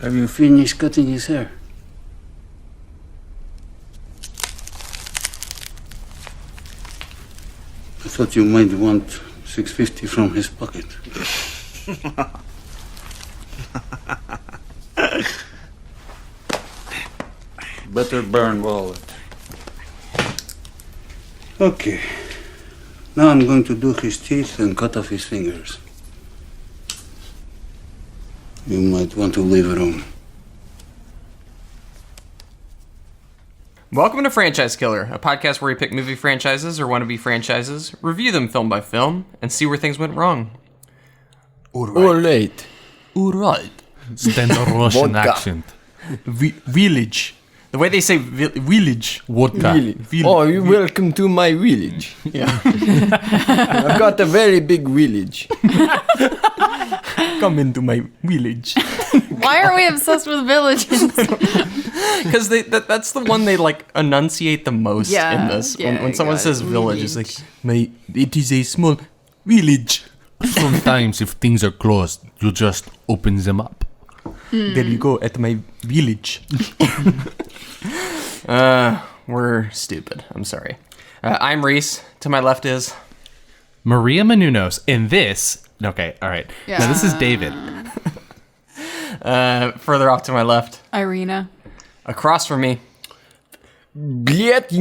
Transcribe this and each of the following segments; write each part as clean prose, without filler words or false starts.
Have you finished cutting his hair? I thought you might want $650 from his pocket. Better burn wallet. Okay. Now I'm going to do his teeth and cut off his fingers. You might want to leave a room. Welcome to Franchise Killer, a podcast where we pick movie franchises or wannabe franchises, review them film by film, and see where things went wrong. All right. Standard Russian accent. Village. The way they say village. Vodka. Oh, you welcome to my village. Yeah. I've got a very big village. Come into my village. Why are we obsessed with villages? Because that's the one they like enunciate the most in this. When someone says village, it's like, it is a small village. Sometimes if things are closed, you just open them up. There you go, at my village. We're stupid. I'm sorry. I'm Reese. To my left is... Maria Menounos. In this... Okay, all right. Yeah. Now this is David. Further off to my left. Irina. Across from me. Нет.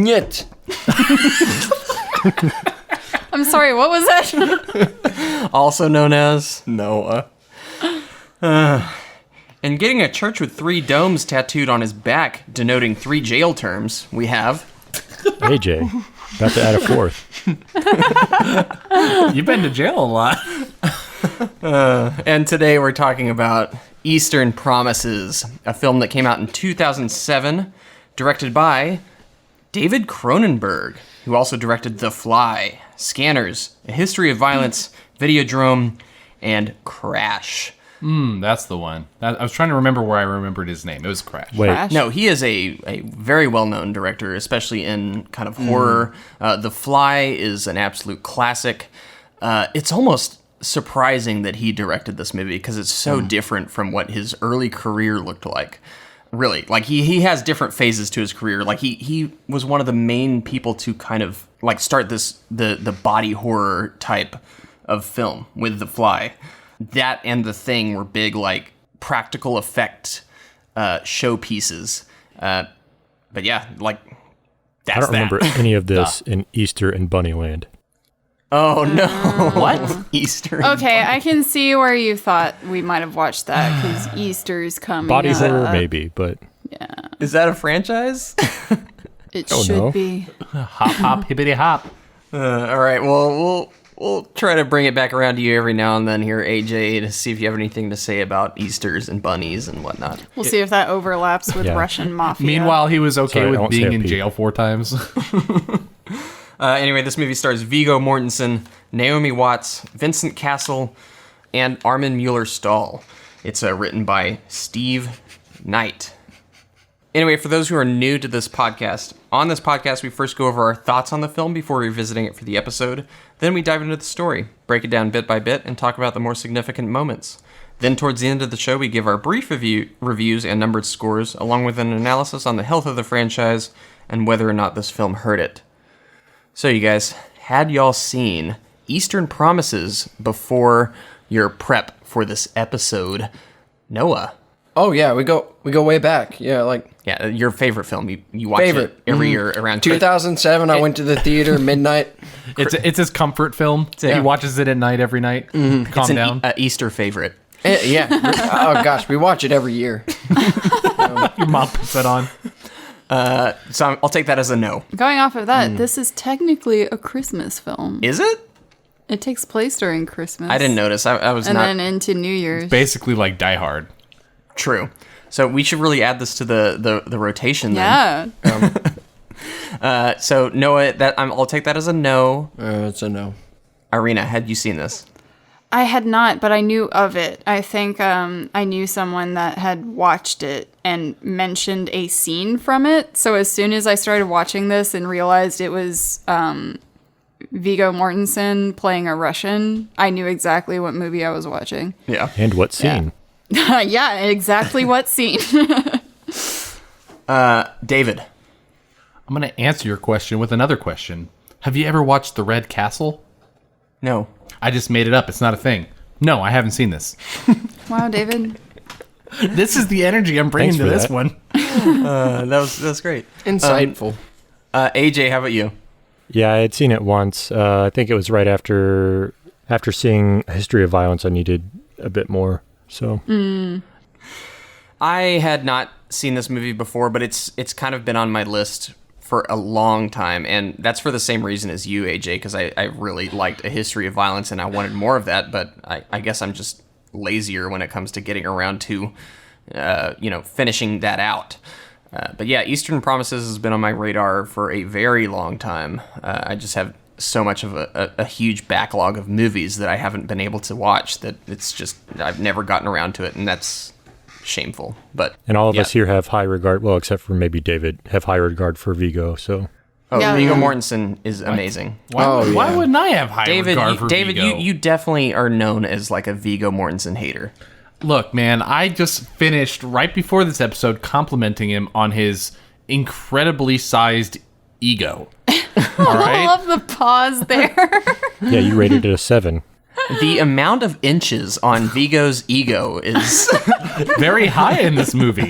I'm sorry, what was that? Also known as Noah. And getting a church with 3 domes tattooed on his back, denoting 3 jail terms, we have... AJ, about to add a 4th. You've been to jail a lot. And today we're talking about Eastern Promises, a film that came out in 2007, directed by David Cronenberg, who also directed The Fly, Scanners, A History of Violence, Videodrome, and Crash. That's the one. I was trying to remember where I remembered his name. It was Crash. Wait, Crash? No, he is a very well-known director, especially in kind of horror. The Fly is an absolute classic. It's almost surprising that he directed this movie because it's so different from what his early career looked like. Really, like he has different phases to his career. Like he was one of the main people to kind of like start the body horror type of film with The Fly. That and The Thing were big, like, practical effect showpieces. But yeah, like, that's I don't remember that. any of this in Easter and Bunnyland. Oh, no. What? Easter. Okay, I can see where you thought we might have watched that, because Easter's coming Body up. horror, maybe, but Is that a franchise? It Oh, should no. be. Hop, hop, hippity hop. All right, well, we'll try to bring it back around to you every now and then here, AJ, to see if you have anything to say about Easters and bunnies and whatnot. We'll see if that overlaps with Yeah. Russian Mafia. Meanwhile, he was okay Sorry, I with won't being say a in peep. jail 4 times. Anyway, this movie stars Viggo Mortensen, Naomi Watts, Vincent Castle, and Armin Mueller-Stahl. It's written by Steve Knight. Anyway, for those who are new to this podcast, on this podcast we first go over our thoughts on the film before revisiting it for the episode. Then we dive into the story, break it down bit by bit, and talk about the more significant moments. Then towards the end of the show, we give our brief reviews and numbered scores, along with an analysis on the health of the franchise and whether or not this film hurt it. So you guys, had y'all seen Eastern Promises before your prep for this episode? Noah. Oh yeah, we go way back. Yeah, like Yeah, your favorite film. You watch favorite it every year around 2007. I went to the theater midnight. It's his comfort film. Yeah. He watches it at night every night. Calm It's an down. Easter favorite. Yeah. Oh gosh, we watch it every year. Your mom puts it on. So I'll take that as a no. Going off of that, this is technically a Christmas film. Is it? It takes place during Christmas. I didn't notice. I was And not then into New Year's. Basically like Die Hard. true. So we should really add this to the rotation then. Yeah. So Noah, I'll take that as a no. It's a no. Irina, had you seen this? I had not, but I knew of it. I think I knew someone that had watched it and mentioned a scene from it. So as soon as I started watching this and realized it was Viggo Mortensen playing a Russian, I knew exactly what movie I was watching. Yeah. And what scene? Yeah, exactly what scene. David. I'm going to answer your question with another question. Have you ever watched The Red Castle? No. I just made it up. It's not a thing. No, I haven't seen this. Wow, David. This is the energy I'm bringing Thanks to for this that. one. That's great. Insightful. AJ, how about you? Yeah, I had seen it once. I think it was right after seeing A History of Violence. I needed a bit more. So I had not seen this movie before, but it's kind of been on my list for a long time, and that's for the same reason as you, AJ, because I really liked A History of Violence, and I wanted more of that, but I guess I'm just lazier when it comes to getting around to, finishing that out. But yeah, Eastern Promises has been on my radar for a very long time. I just have so much of a huge backlog of movies that I haven't been able to watch that it's just, I've never gotten around to it, and that's shameful. But and all of yeah. us here have high regard. Well, except for maybe David, have high regard for Viggo. So Yeah, Viggo yeah. Mortensen is amazing. Why wouldn't I have high David, regard for Viggo? you definitely are known as like a Viggo Mortensen hater. Look, man, I just finished right before this episode complimenting him on his incredibly sized ego. All I right? love the pause there. yeah, you rated it a 7. The amount of inches on Viggo's ego is Very high in this movie.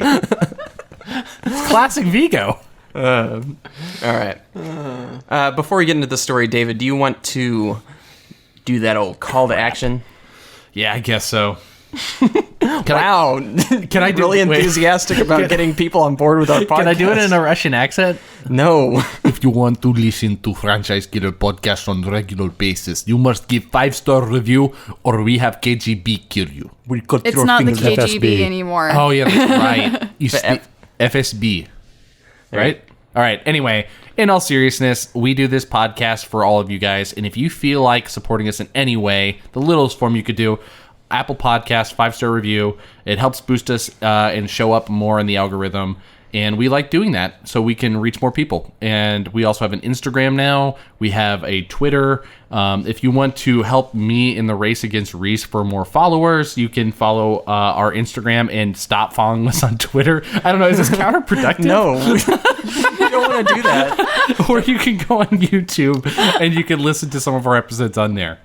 Classic Viggo. all right. Before we get into the story, David, do you want to do that old call to action? Yeah, I guess so. Wow, Can I do really wait, enthusiastic about getting people on board with our podcast? Can I do it in a Russian accent? No. If you want to listen to Franchise Killer podcast on regular basis, you must give 5-star review or we have KGB kill you. We cut It's your not the fingers. KGB FSB. anymore. Oh, yeah, that's right. It's the FSB. Right? All right. Anyway, in all seriousness, we do this podcast for all of you guys. And if you feel like supporting us in any way, the littlest form you could do, Apple Podcast, 5-star review. It helps boost us and show up more in the algorithm. And we like doing that so we can reach more people. And we also have an Instagram now. We have a Twitter. If you want to help me in the race against Reese for more followers, you can follow our Instagram and stop following us on Twitter. I don't know. Is this counterproductive? No. You don't want to do that. Or you can go on YouTube and you can listen to some of our episodes on there.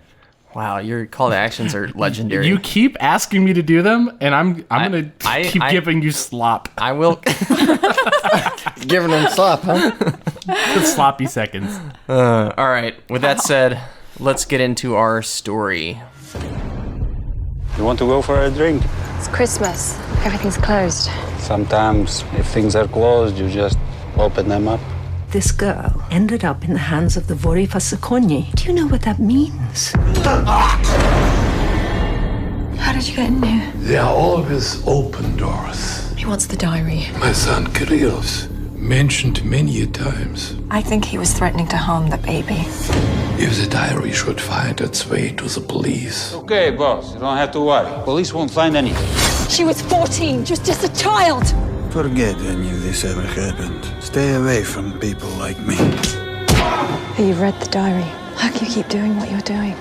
Wow, your call to actions are legendary. You keep asking me to do them, and I'm gonna keep giving you slop. I will. Giving them slop, huh? The sloppy seconds. All right. With that said, let's get into our story. You want to go for a drink? It's Christmas. Everything's closed. Sometimes, if things are closed, you just open them up. This girl ended up in the hands of the Vorifasakonyi. Do you know what that means? How did you get in here? There are always open doors. He wants the diary. My son Kirill's mentioned many a times. I think he was threatening to harm the baby. If the diary should find its way to the police. Okay, boss, you don't have to worry. Police won't find anything. She was 14, just a child. Forget any of this ever happened. Stay away from people like me. You've read the diary. How can you keep doing what you're doing?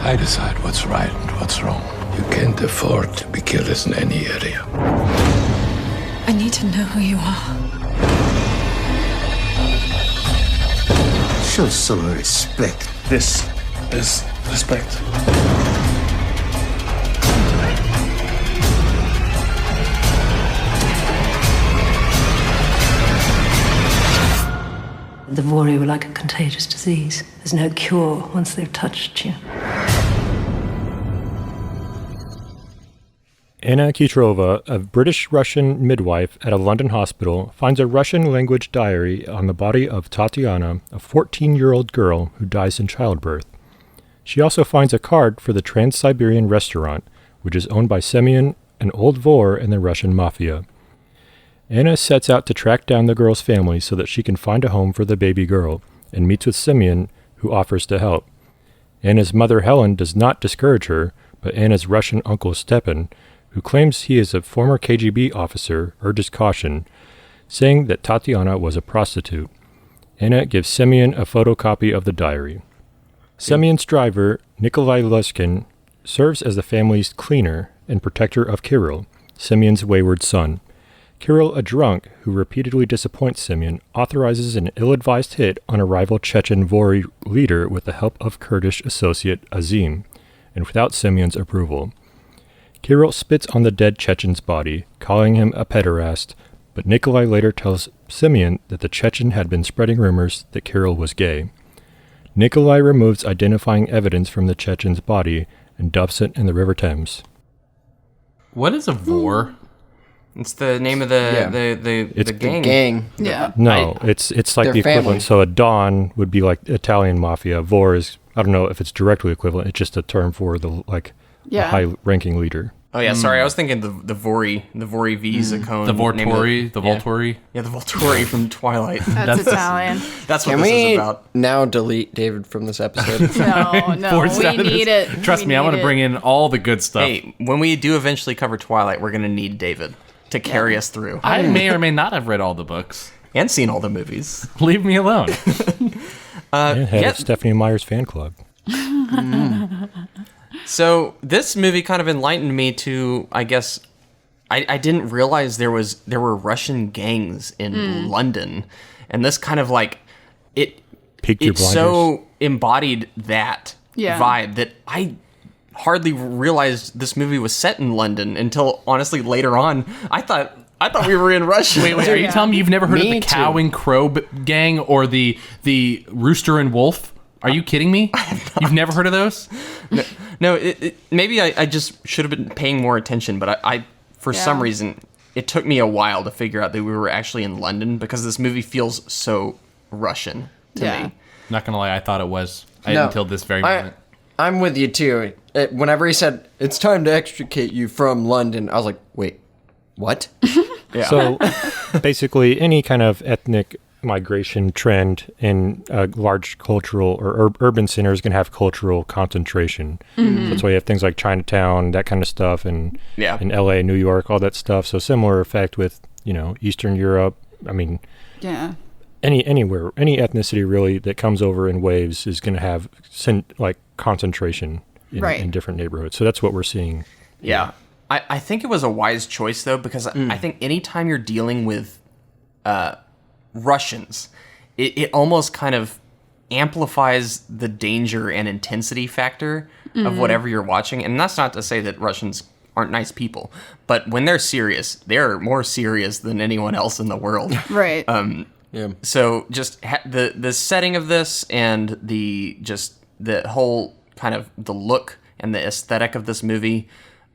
I decide what's right and what's wrong. You can't afford to be careless in any area. I need to know who you are. Show some respect. This is respect. The Vori were like a contagious disease. There's no cure once they've touched you. Anna Kitrova, a British-Russian midwife at a London hospital, finds a Russian-language diary on the body of Tatiana, a 14-year-old girl who dies in childbirth. She also finds a card for the Trans-Siberian restaurant, which is owned by Semyon, an old vor in the Russian Mafia. Anna sets out to track down the girl's family so that she can find a home for the baby girl, and meets with Semyon, who offers to help. Anna's mother Helen does not discourage her, but Anna's Russian uncle Stepan, who claims he is a former KGB officer, urges caution, saying that Tatiana was a prostitute. Anna gives Semyon a photocopy of the diary. Semyon's driver, Nikolai Luskin, serves as the family's cleaner and protector of Kirill, Simeon's wayward son. Kirill, a drunk who repeatedly disappoints Simeon, authorizes an ill-advised hit on a rival Chechen Vori leader with the help of Kurdish associate Azim, and without Simeon's approval. Kirill spits on the dead Chechen's body, calling him a pederast, but Nikolai later tells Simeon that the Chechen had been spreading rumors that Kirill was gay. Nikolai removes identifying evidence from the Chechen's body and dumps it in the River Thames. What is a vor? It's the name of the gang. Gang. Yeah. No, it's like Their the equivalent. family. So a Don would be like Italian mafia. Vor is, I don't know if it's directly equivalent. It's just a term for the high-ranking leader. Oh yeah, sorry, I was thinking the Vori V Zacone. The Volturi? The Volturi? Yeah, the Volturi from Twilight. That's Italian. That's what Can this we is about. now delete David from this episode? No, Forced we out of need this. it. Trust We me, I need want to it. bring in all the good stuff. Hey, when we do eventually cover Twilight, we're going to need David to carry us through. I may or may not have read all the books. And seen all the movies. Leave me alone. And head of Stephanie Meyer's fan club. So this movie kind of enlightened me to, I guess, I didn't realize there were Russian gangs in London, and this kind of like Piqued your it blinders. so embodied that Yeah. vibe that I hardly realized this movie was set in London until honestly later on. I thought we were in Russia. Wait, are you telling me you've never heard of Me the Cow too. and Crow gang or the Rooster and Wolf? Are you kidding me? You've never heard of those? No, maybe I just should have been paying more attention, but I for some reason, it took me a while to figure out that we were actually in London because this movie feels so Russian to me. Not gonna lie, I thought it was No. until this very moment. I'm with you too. Whenever he said, it's time to extricate you from London, I was like, wait, what? Yeah. So basically, any kind of ethnic migration trend in a large cultural or urban center is going to have cultural concentration. So that's why you have things like Chinatown, that kind of stuff, and in LA, New York, all that stuff. So similar effect with, Eastern Europe. I mean, Yeah. anywhere, any ethnicity really that comes over in waves is going to have concentration in different neighborhoods. So that's what we're seeing. Yeah. I think it was a wise choice, though, because I think anytime you're dealing with Russians, it almost kind of amplifies the danger and intensity factor of whatever you're watching. And that's not to say that Russians aren't nice people, but when they're serious, they're more serious than anyone else in the world. Right. So just the setting of this and the whole kind of the look and the aesthetic of this movie,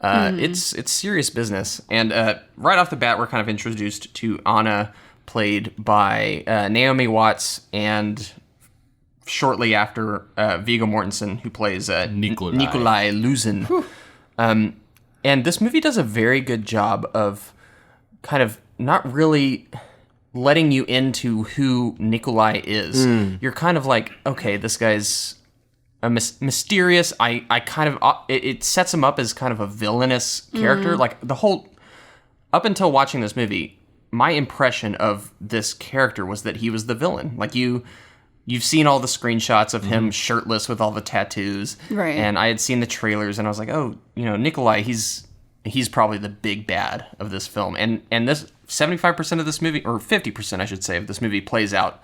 it's serious business. And right off the bat, we're kind of introduced to Anna, played by Naomi Watts, and shortly after Viggo Mortensen, who plays Nikolai Luzin. And this movie does a very good job of kind of not really letting you into who Nikolai is. You're kind of like, okay, this guy's a mysterious. I kind of it sets him up as kind of a villainous character. Like the whole up until watching this movie, my impression of this character was that he was the villain. Like you've seen all the screenshots of him shirtless with all the tattoos, Right. And I had seen the trailers, and I was like, oh, Nikolai, he's probably the big bad of this film. And this 75% of this movie, or 50%, I should say, of this movie plays out,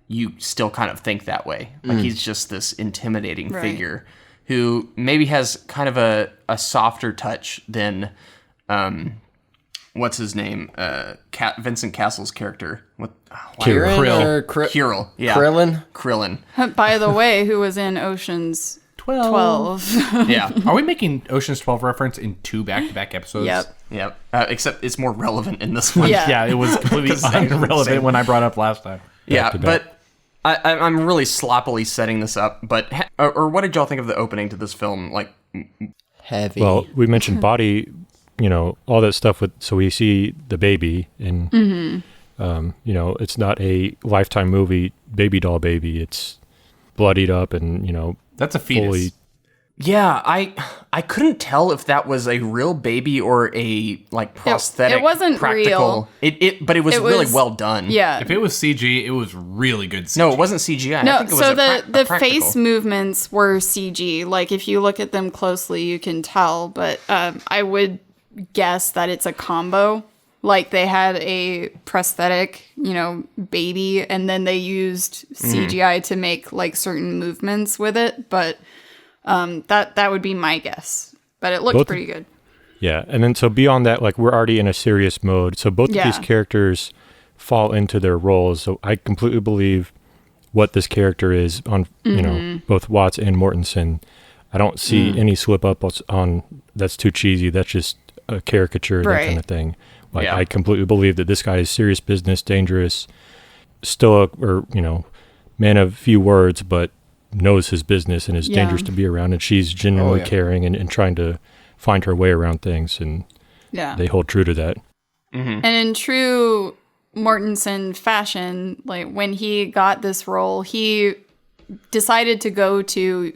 you still kind of think that way. Like he's just this intimidating figure who maybe has kind of a softer touch than, what's his name? Vincent Cassel's character. Kirill. Yeah. Krillin. By the way, who was in Ocean's 12. Yeah. Are we making Ocean's 12 reference in 2 back-to-back episodes? Yep. Except it's more relevant in this one. Yeah. Yeah, it was completely irrelevant when I brought it up last time. Yeah, but I'm really sloppily setting this up. But or what did y'all think of the opening to this film? Like, Heavy. Well, we mentioned body, all that stuff so we see the baby and, it's not a Lifetime movie, baby doll baby. It's bloodied up and, That's a fetus. Yeah, I couldn't tell if that was a real baby or a like prosthetic. It wasn't practical. real. But it was really well done. Yeah. If it was CG, it was really good CG. No, it wasn't CGI. No, I think it was so the practical. face movements were CG. Like if you look at them closely, you can tell. But I would guess that it's a combo. Like they had a prosthetic, baby, and then they used CGI to make like certain movements with it. But that would be my guess. But it looked pretty good. Yeah, and then so beyond that, like we're already in a serious mode. So both of these characters fall into their roles. So I completely believe what this character is on, both Watts and Mortensen. I don't see any slip up on that's too cheesy. That's just a caricature, that kind of thing. Like I completely believe that this guy is serious business, dangerous, stoic, or man of few words, but knows his business and is dangerous to be around. And she's genuinely caring and trying to find her way around things, and they hold true to that. And in true Mortensen fashion, like when he got this role, he decided to go to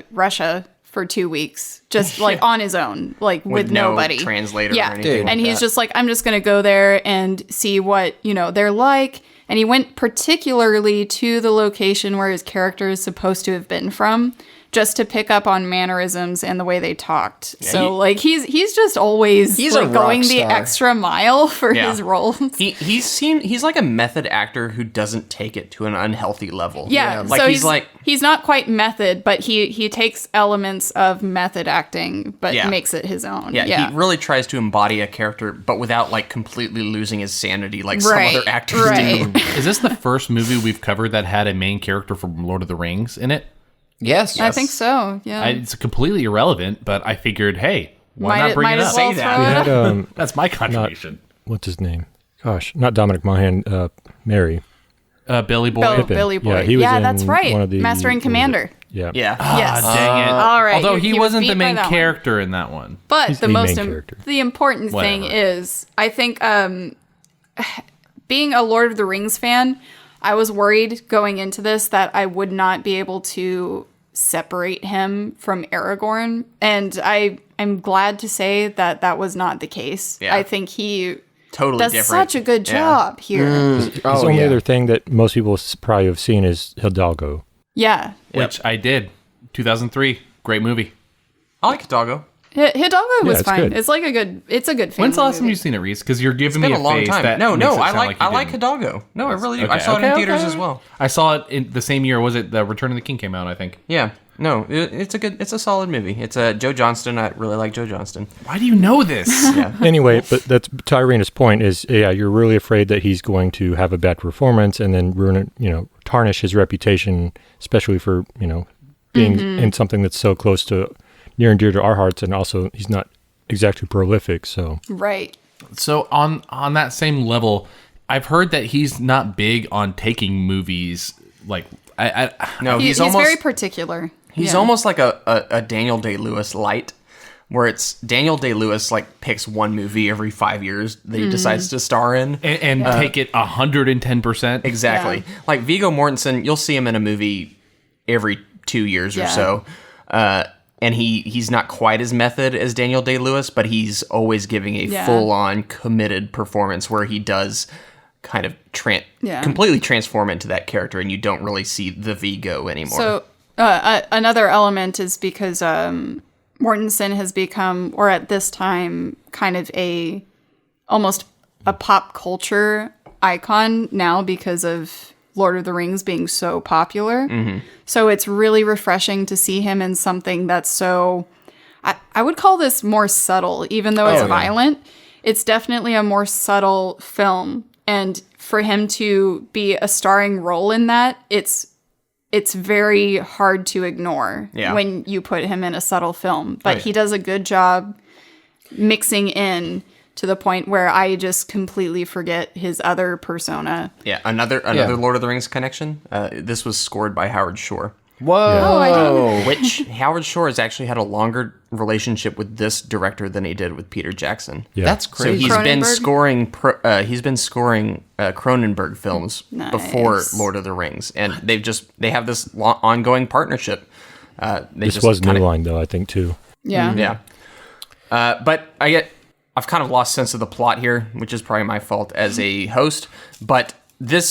Russia for 2 weeks, just like on his own, like with nobody, translator or anything. Dude. And he's just like, I'm just gonna go there and see what they're like. And he went particularly to the location where his character is supposed to have been from, just to pick up on mannerisms and the way they talked. Yeah, so he's just always like going the extra mile for his roles. He's like a method actor who doesn't take it to an unhealthy level. Yeah, like so he's not quite method, but he takes elements of method acting, but makes it his own. Yeah, he really tries to embody a character, but without like completely losing his sanity like some other actors do. Is this the first movie we've covered that had a main character from Lord of the Rings in it? Yes. I think so, yeah. It's completely irrelevant, but I figured, hey, why not bring it up? Say that. That's my contribution. What's his name? Gosh, not Dominic Monaghan, Mary. Billy Boy. Billy Boy. Yeah, he was that's right. One of the, Master and Commander. Yeah. Yeah. Yes. Dang it. All right. Although he wasn't beat the main by that character in that one. But He's the the most main character. the important thing is, I think, being a Lord of the Rings fan, I was worried going into this that I would not be able to separate him from Aragorn, and I'm glad to say that was not the case. I think he totally does different. such a good job here. The only other thing that most people probably have seen is Hidalgo. Yeah. Which I did. 2003. Great movie. I like Hidalgo. Hidalgo was it's fine. good. It's like it's a good family When's the last time movie. you've seen it, Reese? Because you're giving me It's a been a long face time. that No, makes it I sound like you I like didn't. Hidalgo. No, I really do. I saw it in theaters as well. I saw it in the same year. Was it the Return of the King came out, I think? Yeah. No, it's a solid movie. It's Joe Johnston. I really like Joe Johnston. Why do you know this? Anyway, but that's to Irina's point is, you're really afraid that he's going to have a bad performance and then ruin it, tarnish his reputation, especially for, being in something that's so close to near and dear to our hearts. And also he's not exactly prolific. So, Right. So on that same level, I've heard that he's not big on taking movies like No, He's almost very particular. He's almost like a Daniel Day-Lewis light, where it's Daniel Day-Lewis like picks one movie every 5 years that he decides to star in and take it 110%. Exactly. Yeah. Like Viggo Mortensen, you'll see him in a movie every 2 years or so. And he's not quite as method as Daniel Day-Lewis, but he's always giving a full-on committed performance where he does kind of completely transform into that character, and you don't really see the Viggo anymore. So another element is because Mortensen has become, or at this time, kind of almost a pop culture icon now because of Lord of the Rings being so popular. Mm-hmm. So it's really refreshing to see him in something that's so, I would call this more subtle, even though it's violent. It's definitely a more subtle film. And for him to be a starring role in that, it's very hard to ignore when you put him in a subtle film. But he does a good job mixing in to the point where I just completely forget his other persona. Yeah, another Lord of the Rings connection. This was scored by Howard Shore. Whoa. Oh, I didn't. Which Howard Shore has actually had a longer relationship with this director than he did with Peter Jackson. Yeah. That's crazy. So he's been scoring Cronenberg films before Lord of the Rings, and they have this ongoing partnership. This was New Line, though, I think, too. Yeah. Yeah. But I've kind of lost sense of the plot here, which is probably my fault as a host. But the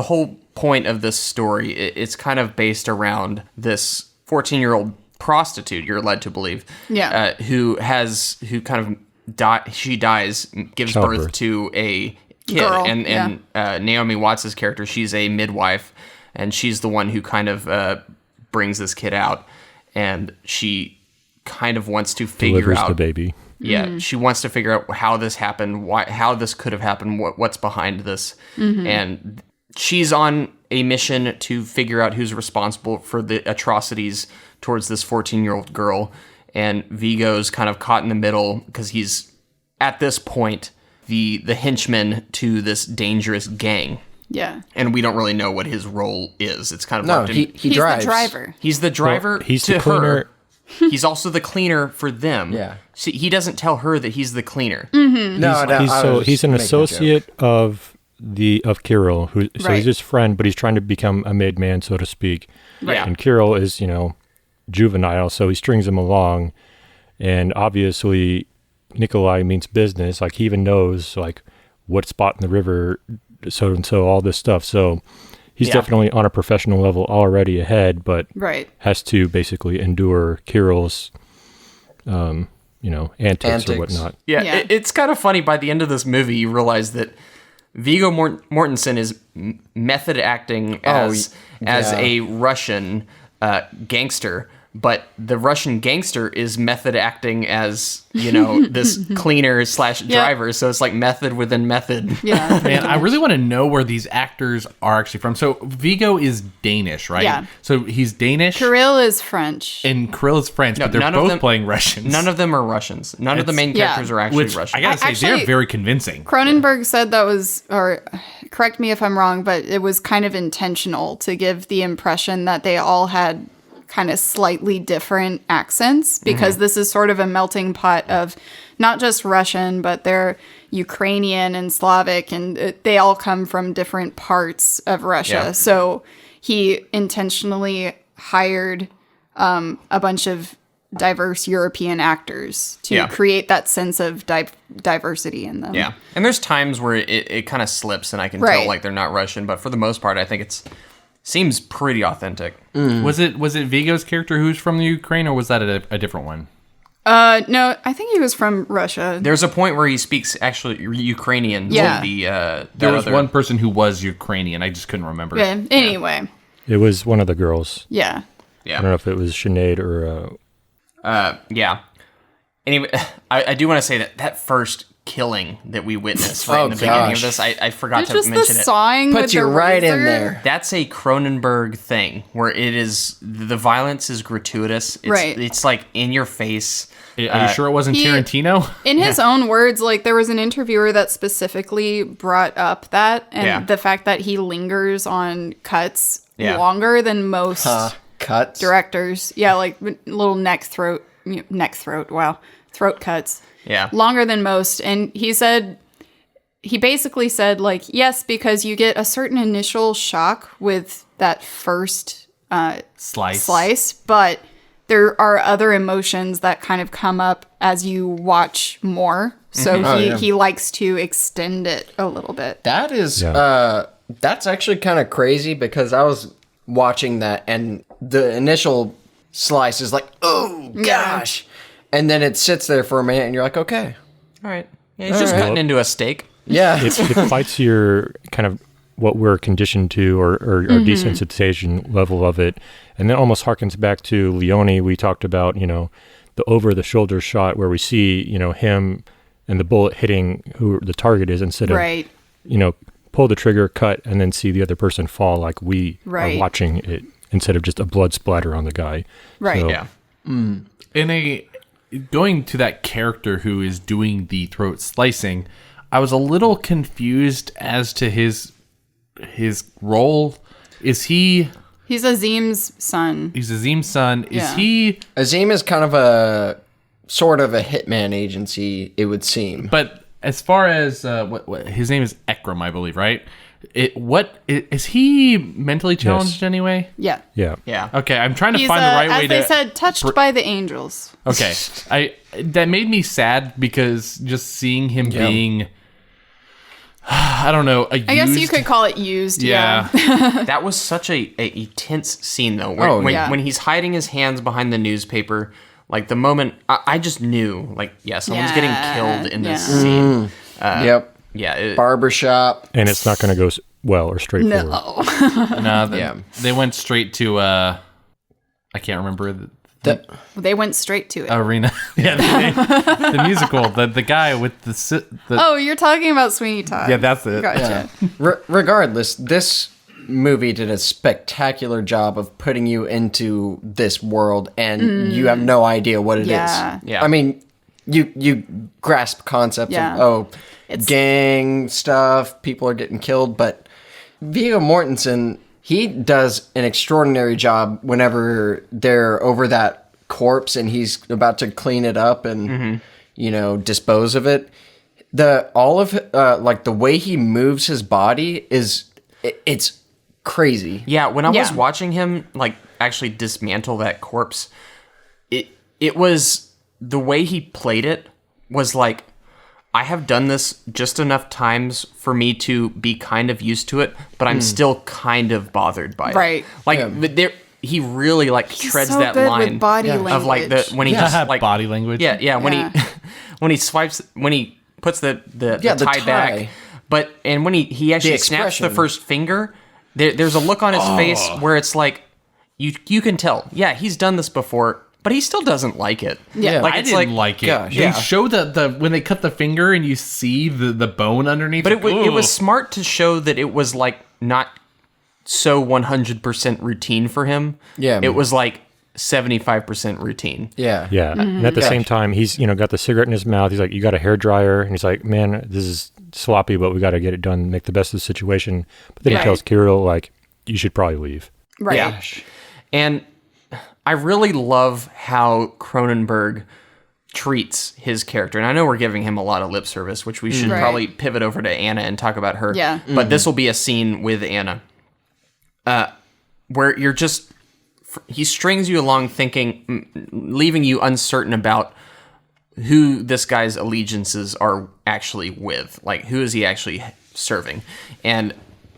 whole point of this story, it's kind of based around this 14-year-old prostitute, you're led to believe, who kind of she dies, gives birth to a kid, girl, and Naomi Watts' character, she's a midwife, and she's the one who kind of brings this kid out, and she kind of wants to figure Delivers out the baby. Yeah, she wants to figure out how this happened, how this could have happened, what's behind this, and she's on a mission to figure out who's responsible for the atrocities towards this 14-year-old girl. And Viggo's kind of caught in the middle because he's, at this point, the henchman to this dangerous gang. Yeah. And we don't really know what his role is. It's kind of No, left in- he drives. the driver. He's the driver He's to the cleaner. her. He's also the cleaner for them. Yeah. See, he doesn't tell her that he's the cleaner. He's an associate of Kirill, so Right. he's his friend, but he's trying to become a made man, so to speak. Right. And Kirill is, juvenile, so he strings him along. And obviously, Nikolai means business. Like, he even knows, like, what spot in the river, so and so, all this stuff. So he's definitely on a professional level already ahead, but has to basically endure Kirill's, antics or whatnot. Yeah. It's kind of funny. By the end of this movie, you realize that Viggo Mortensen is method acting as a Russian gangster, but the Russian gangster is method acting as, this cleaner / driver. So it's like method within method. Yeah. Man, I really want to know where these actors are actually from. So Viggo is Danish, right? Yeah. So he's Danish. Kirill is French. And Kirill is French, but they're none of both them- playing Russians. None of them are Russians. None of the main characters are actually Which, Russian. I gotta say, Actually, they're very convincing. Cronenberg said that was, or correct me if I'm wrong, but it was kind of intentional to give the impression that they all had kind of slightly different accents, because this is sort of a melting pot of not just Russian, but they're Ukrainian and Slavic, and they all come from different parts of Russia. Yeah. So he intentionally hired a bunch of diverse European actors to create that sense of diversity in them. Yeah. And there's times where it kind of slips and I can Right. tell like they're not Russian, but for the most part, I think seems pretty authentic. Was it Viggo's character who's from the Ukraine, or was that a different one? No, I think he was from Russia. There's a point where he speaks actually Ukrainian. Yeah. To There was one person who was Ukrainian. I just couldn't remember. Yeah, anyway. It was one of the girls. Yeah. I don't know if it was Sinead or... Yeah. Anyway, I do want to say that first killing that we witnessed in the beginning of this, I forgot There's to just mention the it. sawing with Puts you the right in razor. there. That's a Cronenberg thing where it is the violence is gratuitous. It's, Right. It's like in your face. Are you sure it wasn't he- Tarantino? In his own words, like there was an interviewer that specifically brought up that and the fact that he lingers on cuts longer than most Cuts. directors. Yeah, like little throat cuts. Yeah. Longer than most. And he basically said, like, yes, because you get a certain initial shock with that first slice, but there are other emotions that kind of come up as you watch more. So he likes to extend it a little bit. That is, that's actually kind of crazy, because I was watching that and the initial slice is like, oh gosh. And then it sits there for a minute and you're like, okay. All right. Yeah, he's just cutting into a steak. Yeah. It fights your kind of what we're conditioned to or desensitization level of it. And then almost harkens back to Leone. We talked about, the over-the-shoulder shot where we see, him and the bullet hitting who the target is instead of, pull the trigger, cut, and then see the other person fall like we are watching it instead of just a blood splatter on the guy. Right. So, Yeah. Going to that character who is doing the throat slicing, I was a little confused as to his role. Is he? He's Azim's son. He's Azim's son. Is Yeah. he? Azim is kind of a sort of a hitman agency, it would seem. But as far as what his name is Ekram, I believe, right? Is he mentally challenged anyway? Yeah. Yeah. Yeah. Okay, I'm trying to He's, find the right way as they to. said, touched by the angels. Okay, that made me sad because just seeing him being, I don't know, I guess you could call it used. Yeah. That was such a tense scene, though. When he's hiding his hands behind the newspaper, like the moment I just knew, like, yeah, someone's getting killed in this scene. Yep. Yeah. Barbershop. And it's not going to go well or straightforward. Yeah. They went straight to I can't remember They went straight to it. Arena. Yeah, the musical. The guy with the Oh, you're talking about Sweeney Todd. yeah, that's it. Gotcha. Regardless, this movie did a spectacular job of putting you into this world, and you have no idea what it is. Yeah. I mean, you grasp concepts of gang stuff, people are getting killed, but Viggo Mortensen, he does an extraordinary job whenever they're over that corpse and he's about to clean it up and dispose of it. The way he moves his body it's crazy. Yeah, when I was watching him like actually dismantle that corpse, it was the way he played it was like, I have done this just enough times for me to be kind of used to it, but I'm still kind of bothered by it. Right. Like he really like treads so that good line with body of like the when he just like body language. Yeah, when he when he puts the tie back, and when he actually snaps the first finger, there's a look on his face where it's like you can tell, he's done this before, but he still doesn't like it. Yeah. Like, I it's didn't like it. gosh, They show the when they cut the finger and you see the bone underneath. But it was smart to show that it was like not so 100% routine for him. Yeah. It was like 75% routine. Yeah. Yeah. And at the same time, he's, got the cigarette in his mouth. He's like, you got a hairdryer. And he's like, man, this is sloppy, but we got to get it done, make the best of the situation. But then he tells Kirill, like, you should probably leave. Right. Yeah. And I really love how Cronenberg treats his character. And I know we're giving him a lot of lip service, which we should probably pivot over to Anna and talk about her. Yeah. But this will be a scene with Anna where you're just... He strings you along thinking, leaving you uncertain about who this guy's allegiances are actually with. Like, who is he actually serving? And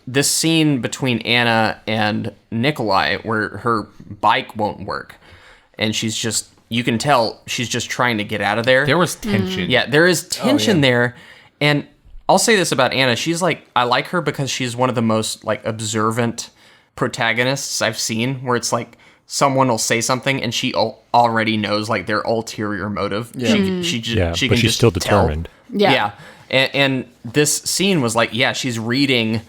this scene between Anna and Nikolai, where her bike won't work, and she's just, you can tell she's just trying to get out of there. There was tension. Yeah, there is tension there. And I'll say this about Anna. She's like, I like her because she's one of the most like observant protagonists I've seen, where it's like someone will say something and she already knows like their ulterior motive. Yeah. She But can she's just still tell. determined. Yeah. And this scene was like, she's reading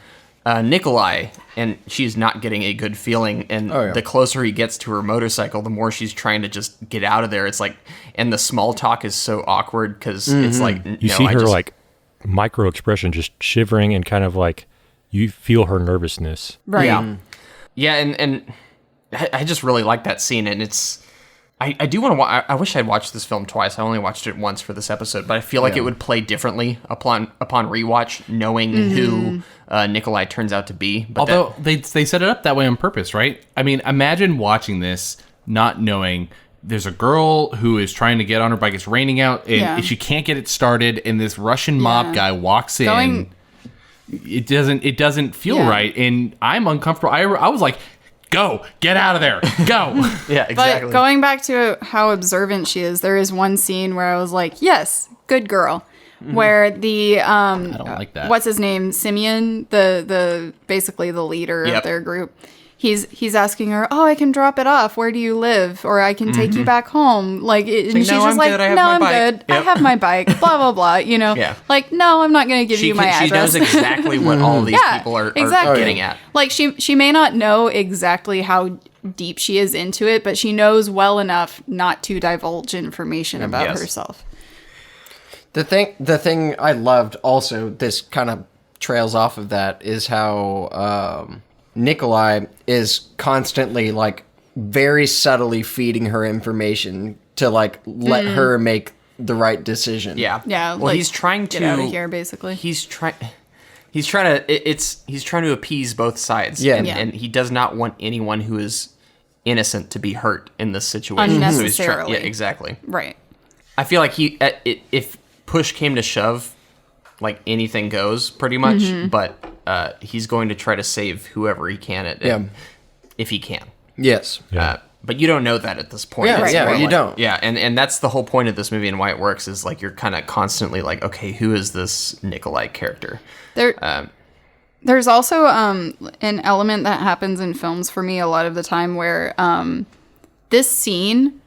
Nikolai, and she's not getting a good feeling. And the closer he gets to her motorcycle, the more she's trying to just get out of there. It's like, and the small talk is so awkward because it's like, You see her like micro expression just shivering and kind of like you feel her nervousness. Right. Yeah, and I just really like that scene, and it's... I do want to watch... I wish I'd watched this film twice. I only watched it once for this episode, but I feel like it would play differently upon rewatch, knowing who Nikolai turns out to be. But Although they set it up that way on purpose, right? I mean, imagine watching this not knowing there's a girl who is trying to get on her bike. It's raining out, and she can't get it started, and this Russian mob guy walks in. It doesn't feel right, and I'm uncomfortable. I was like, go, get out of there, go. Yeah, exactly. But going back to how observant she is, there is one scene where I was like, yes, good girl. Where the I don't like that. What's his name? Simeon, the basically the leader of their group. He's asking her, I can drop it off. Where do you live? Or I can take you back home. Like, and she's no, just I'm like, good. I have no, my I'm bike. good. I Yep. have my bike. Blah blah blah. Yeah. Like, no, I'm not going to give you my address. She knows exactly what all these people are getting at. Like she may not know exactly how deep she is into it, but she knows well enough not to divulge information about herself. The thing I loved also, this kind of trails off of that, is how Nikolai is constantly like very subtly feeding her information to like let her make the right decision. Yeah. Yeah. Well, like, he's trying to get out of here, basically. He's He's trying to appease both sides. Yeah. And he does not want anyone who is innocent to be hurt in this situation. Unnecessarily. Yeah, exactly. Right. I feel like if push came to shove, like anything goes pretty much, but he's going to try to save whoever he can if he can. Yes. But you don't know that at this point. Yeah, you don't. Yeah, and that's the whole point of this movie and why it works is like you're kind of constantly like, okay, who is this Nikolai character? There's also an element that happens in films for me a lot of the time where this scene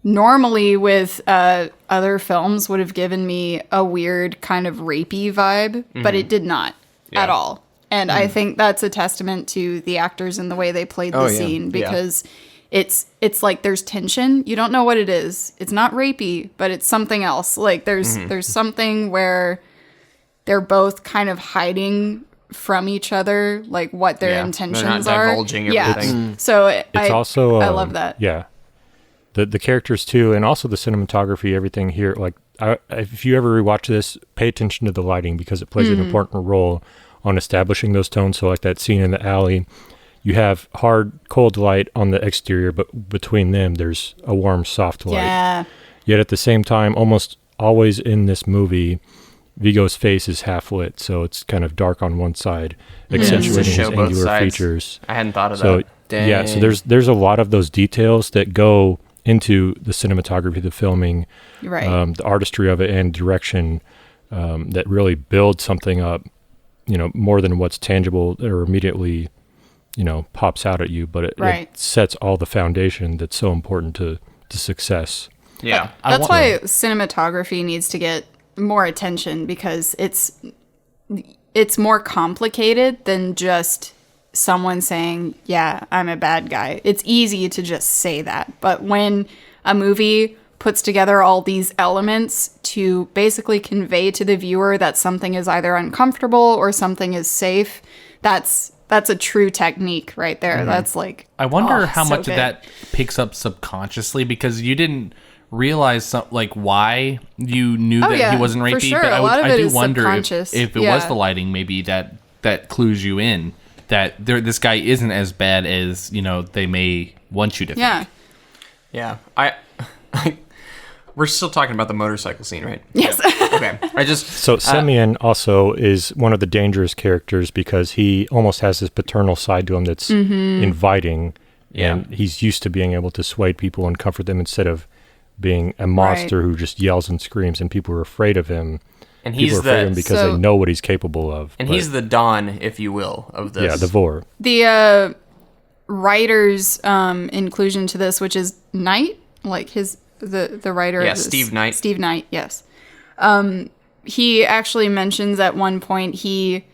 normally with other films would have given me a weird kind of rapey vibe, but it did not at all. And I think that's a testament to the actors and the way they played the scene because it's like there's tension. You don't know what it is. It's not rapey, but it's something else. Like there's something where they're both kind of hiding from each other, like what their intentions they're not are. divulging everything. So It's also I love that. Yeah, the characters too, and also the cinematography. Everything here, like if you ever rewatch this, pay attention to the lighting because it plays an important role on establishing those tones. So like that scene in the alley, you have hard, cold light on the exterior, but between them, there's a warm, soft light. Yeah. Yet at the same time, almost always in this movie, Viggo's face is half lit, so it's kind of dark on one side, accentuating his show both angular sides. features. I hadn't thought of So that. yeah, so there's a lot of those details that go into the cinematography, the filming, Right. the artistry of it, and direction that really build something up. More than what's tangible or immediately, pops out at you, but it sets all the foundation that's so important to success. Yeah. That's why cinematography needs to get more attention because it's more complicated than just someone saying, yeah, I'm a bad guy. It's easy to just say that. But when a movie puts together all these elements to basically convey to the viewer that something is either uncomfortable or something is safe, that's a true technique right there. That's like, I wonder how so much good. of that picks up subconsciously because you didn't realize why you knew that yeah, he wasn't for rapey. sure. But A lot of I it do is wonder subconscious. if it was the lighting, maybe that clues you in that this guy isn't as bad as they may want you to think. Yeah. We're still talking about the motorcycle scene, right? Yes. Okay. So Semyon also is one of the dangerous characters because he almost has this paternal side to him that's inviting, and he's used to being able to sway people and comfort them instead of being a monster who just yells and screams, and people are afraid of him. And people are afraid of him because they know what he's capable of. And he's the Don, if you will, of this. Yeah, the Vor. The writer's inclusion to this, which is Knight, like the writer of this. Steve Knight. Steve Knight, yes. He actually mentions at one point he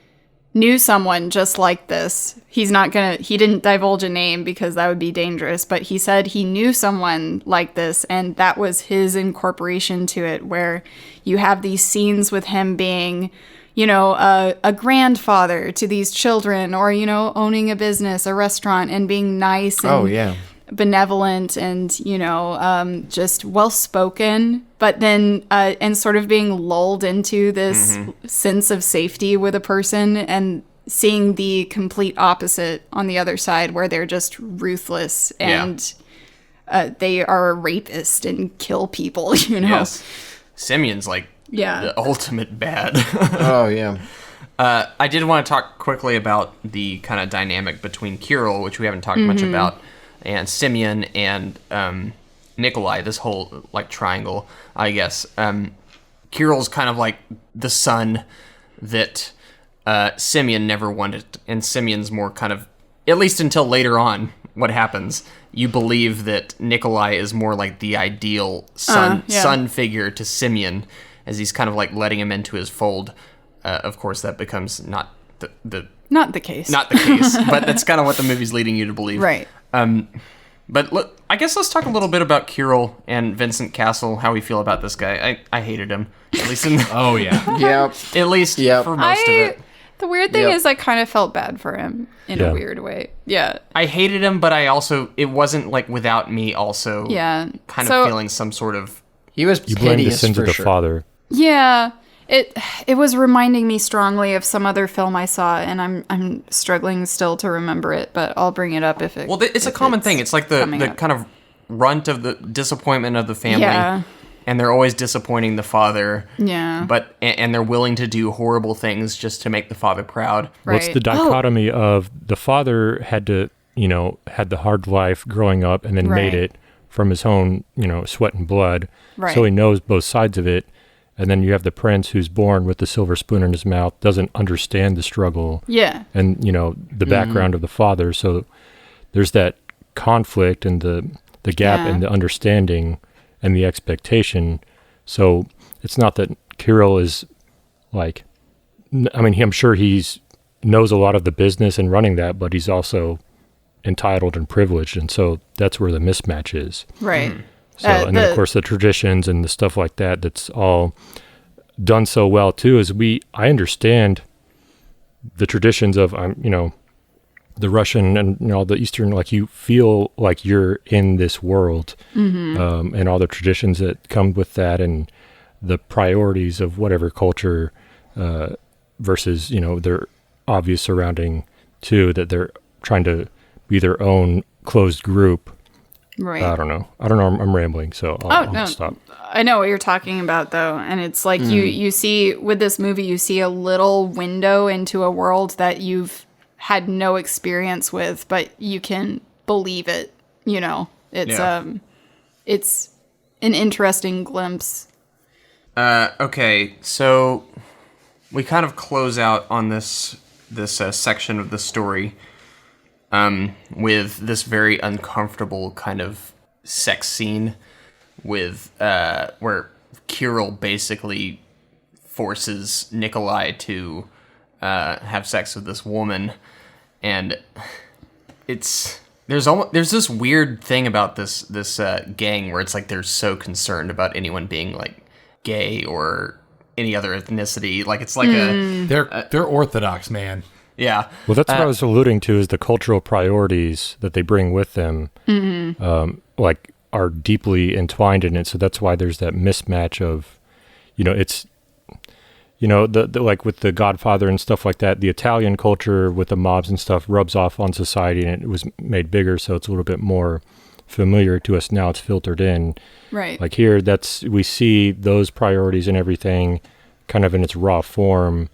knew someone just like this. He didn't divulge a name because that would be dangerous, but he said he knew someone like this, and that was his incorporation to it, where you have these scenes with him being, a grandfather to these children, or, owning a business, a restaurant, and being nice and benevolent and, just well-spoken, but then, and sort of being lulled into this sense of safety with a person and seeing the complete opposite on the other side where they're just ruthless and they are a rapist and kill people, Yes. Semyon's like the ultimate bad. Oh, yeah. I did want to talk quickly about the kind of dynamic between Kirill, which we haven't talked much about, and Semyon and Nikolai, this whole like triangle, I guess. Kirill's kind of like the son that Semyon never wanted, and Semyon's more kind of, at least until later on, what happens, you believe that Nikolai is more like the ideal son figure to Semyon, as he's kind of like letting him into his fold. Of course, that becomes not the case. Not the case, but that's kind of what the movie's leading you to believe. Right. But look, I guess let's talk a little bit about Kirill and Vincent Cassel, how we feel about this guy. I hated him, at least in Oh, yeah. Yep. at least for most of it. The weird thing is I kind of felt bad for him in a weird way. Yeah. I hated him, but it wasn't like without me also kind of feeling some sort of... He was You blame the hideous sins for of the sure. father. Yeah. It was reminding me strongly of some other film I saw, and I'm struggling still to remember it, but I'll bring it up if it. Well, it's a common thing. It's like the kind of runt of the disappointment of the family. Yeah. And they're always disappointing the father. Yeah. But and they're willing to do horrible things just to make the father proud. Right. What's the dichotomy of the father had to, had the hard life growing up and then made it from his own, sweat and blood. Right. So he knows both sides of it. And then you have the prince who's born with the silver spoon in his mouth, doesn't understand the struggle. Yeah. And, the background of the father. So there's that conflict and the gap in the understanding and the expectation. So it's not that Kirill is like, I'm sure he's knows a lot of the business and running that, but he's also entitled and privileged. And so that's where the mismatch is. Right. So, and then of course the traditions and the stuff like that, that's all done so well too, is I understand the traditions of, the Russian and all the Eastern, like you feel like you're in this world, and all the traditions that come with that, and the priorities of whatever culture versus their obvious surrounding too, that they're trying to be their own closed group. Right. I don't know. I'm rambling, so I'll stop. I know what you're talking about, though, and it's like you see with this movie, you see a little window into a world that you've had no experience with, but you can believe it. It's an interesting glimpse. Okay, so we kind of close out on this section of the story with this very uncomfortable kind of sex scene with where Kirill basically forces Nikolai to have sex with this woman, and there's this weird thing about this gang where it's like they're so concerned about anyone being like gay or any other ethnicity. Like it's like they're orthodox, man. Yeah. Well, that's what I was alluding to, is the cultural priorities that they bring with them, are deeply entwined in it. So that's why there's that mismatch of, it's, the like with the Godfather and stuff like that, the Italian culture with the mobs and stuff rubs off on society, and it was made bigger, so it's a little bit more familiar to us now. It's filtered in. Right. Like here, we see those priorities and everything kind of in its raw form.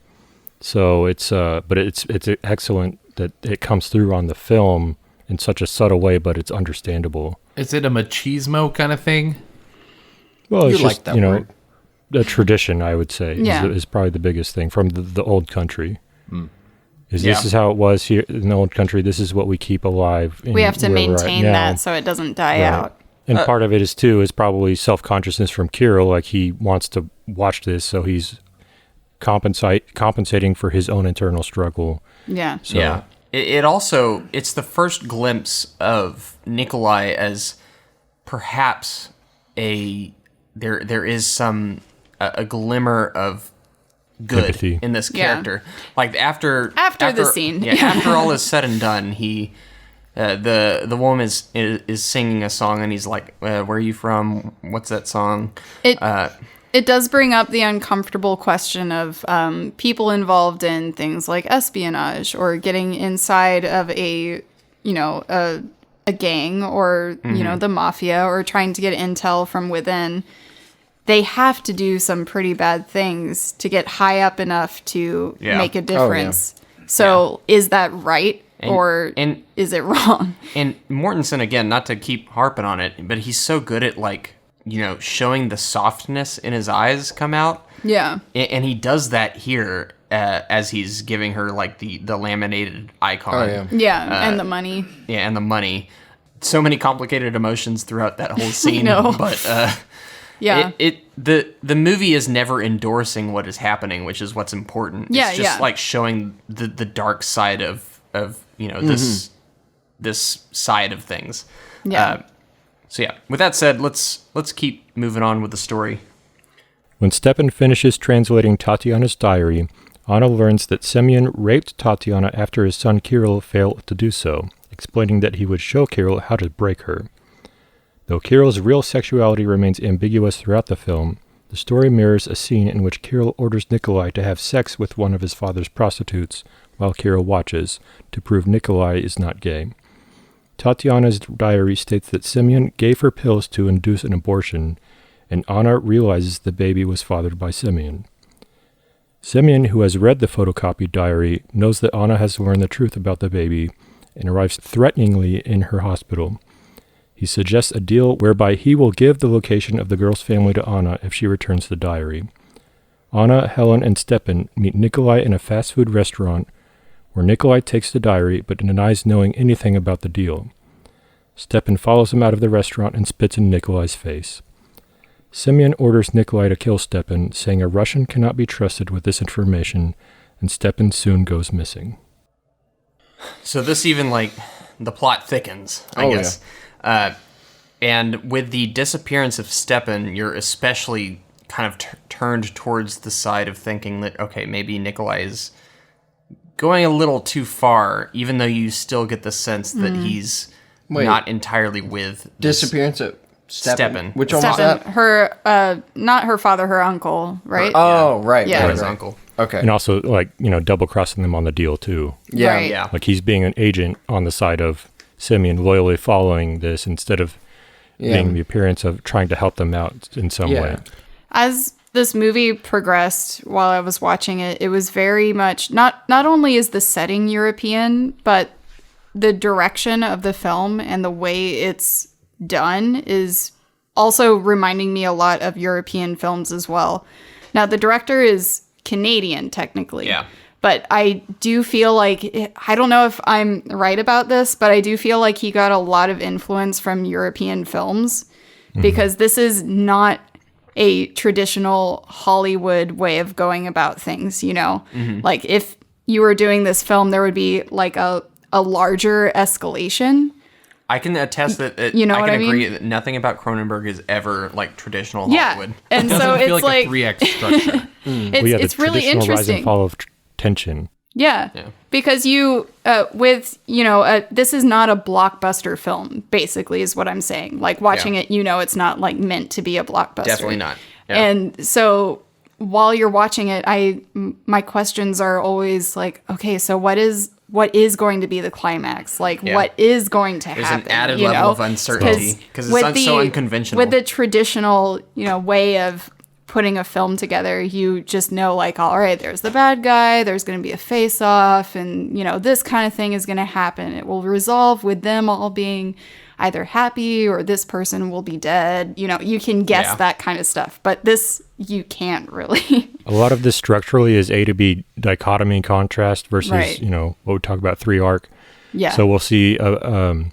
So it's but it's excellent that it comes through on the film in such a subtle way, but it's understandable. Is it a machismo kind of thing? Well, it's like just, that word. A tradition, I would say, Yeah. is probably the biggest thing from the old country. This is how it was here in the old country. This is what we keep alive. We have to maintain that so it doesn't die out. And part of it is probably self-consciousness from Kirill. Like he wants to watch this, so he's compensating for his own internal struggle. Yeah. So, yeah. It's the first glimpse of Nikolai as perhaps there is a glimmer of good empathy in this character. Like after the scene. Yeah, after all is said and done, he the woman is singing a song, and he's like, where are you from? What's that song? It does bring up the uncomfortable question of people involved in things like espionage or getting inside of a gang or, the mafia, or trying to get intel from within. They have to do some pretty bad things to get high up enough to make a difference. So is that right? Or is it wrong? And Mortensen, again, not to keep harping on it, but he's so good at showing the softness in his eyes come out. Yeah. And he does that here as he's giving her like the laminated icon. Oh, yeah. Yeah, and the money. Yeah, and the money. So many complicated emotions throughout that whole scene. know. But Yeah. The movie is never endorsing what is happening, which is what's important. Yeah, it's just like showing the dark side of this side of things. Yeah. So yeah, with that said, let's keep moving on with the story. When Stepan finishes translating Tatiana's diary, Anna learns that Semyon raped Tatiana after his son Kirill failed to do so, explaining that he would show Kirill how to break her. Though Kirill's real sexuality remains ambiguous throughout the film, The story mirrors a scene in which Kirill orders Nikolai to have sex with one of his father's prostitutes, while Kirill watches, to prove Nikolai is not gay. Tatiana's diary states that Semyon gave her pills to induce an abortion, and Anna realizes the baby was fathered by Semyon. Semyon, who has read the photocopied diary, knows that Anna has learned the truth about the baby and arrives threateningly in her hospital. He suggests a deal whereby he will give the location of the girl's family to Anna if she returns the diary. Anna, Helen, and Stepan meet Nikolai in a fast food restaurant where Nikolai takes the diary but denies knowing anything about the deal. Stepan follows him out of the restaurant and spits in Nikolai's face. Semyon orders Nikolai to kill Stepan, saying a Russian cannot be trusted with this information, and Stepan soon goes missing. So this even, like, the plot thickens, I guess. And with the disappearance of Stepan, you're especially kind of turned towards the side of thinking that, okay, maybe Nikolai is going a little too far, even though you still get the sense that he's not entirely with this Disappearance of Stepan. Which one was Stepan, that? her, not her father, her uncle, right? Right. Yeah. Right, his right. uncle. Okay. And also, like, double-crossing them on the deal, too. Yeah. Right. Yeah. Like, he's being an agent on the side of Semyon, loyally following this instead of being the appearance of trying to help them out in some way. As this movie progressed while I was watching it, it was very much not only is the setting European, but the direction of the film and the way it's done is also reminding me a lot of European films as well. Now, the director is Canadian, technically. Yeah. But I do feel like, I don't know if I'm right about this, but I do feel like he got a lot of influence from European films because this is not a traditional Hollywood way of going about things, Like, if you were doing this film, there would be like a larger escalation. I can attest that You know I what can I agree mean? that nothing about Cronenberg is ever like traditional Yeah. Hollywood. And so Doesn't feel it's like like, a 3X structure. it's the really traditional rise and interesting. fall of tension. Yeah. Because you, this is not a blockbuster film, basically, is what I'm saying. Like, watching it, it's not, like, meant to be a blockbuster. Definitely not. Yeah. And so, while you're watching it, my questions are always, like, okay, so what is going to be the climax? Like, what is going to There's happen? an added level of uncertainty because it's so unconventional. With the traditional, way of putting a film together, you just know, like, all right, there's the bad guy, there's going to be a face-off, and, this kind of thing is going to happen. It will resolve with them all being either happy or this person will be dead. You can guess that kind of stuff. But this, you can't really. A lot of this structurally is A to B dichotomy contrast versus, what we talk about 3-arc. Yeah. So we'll see a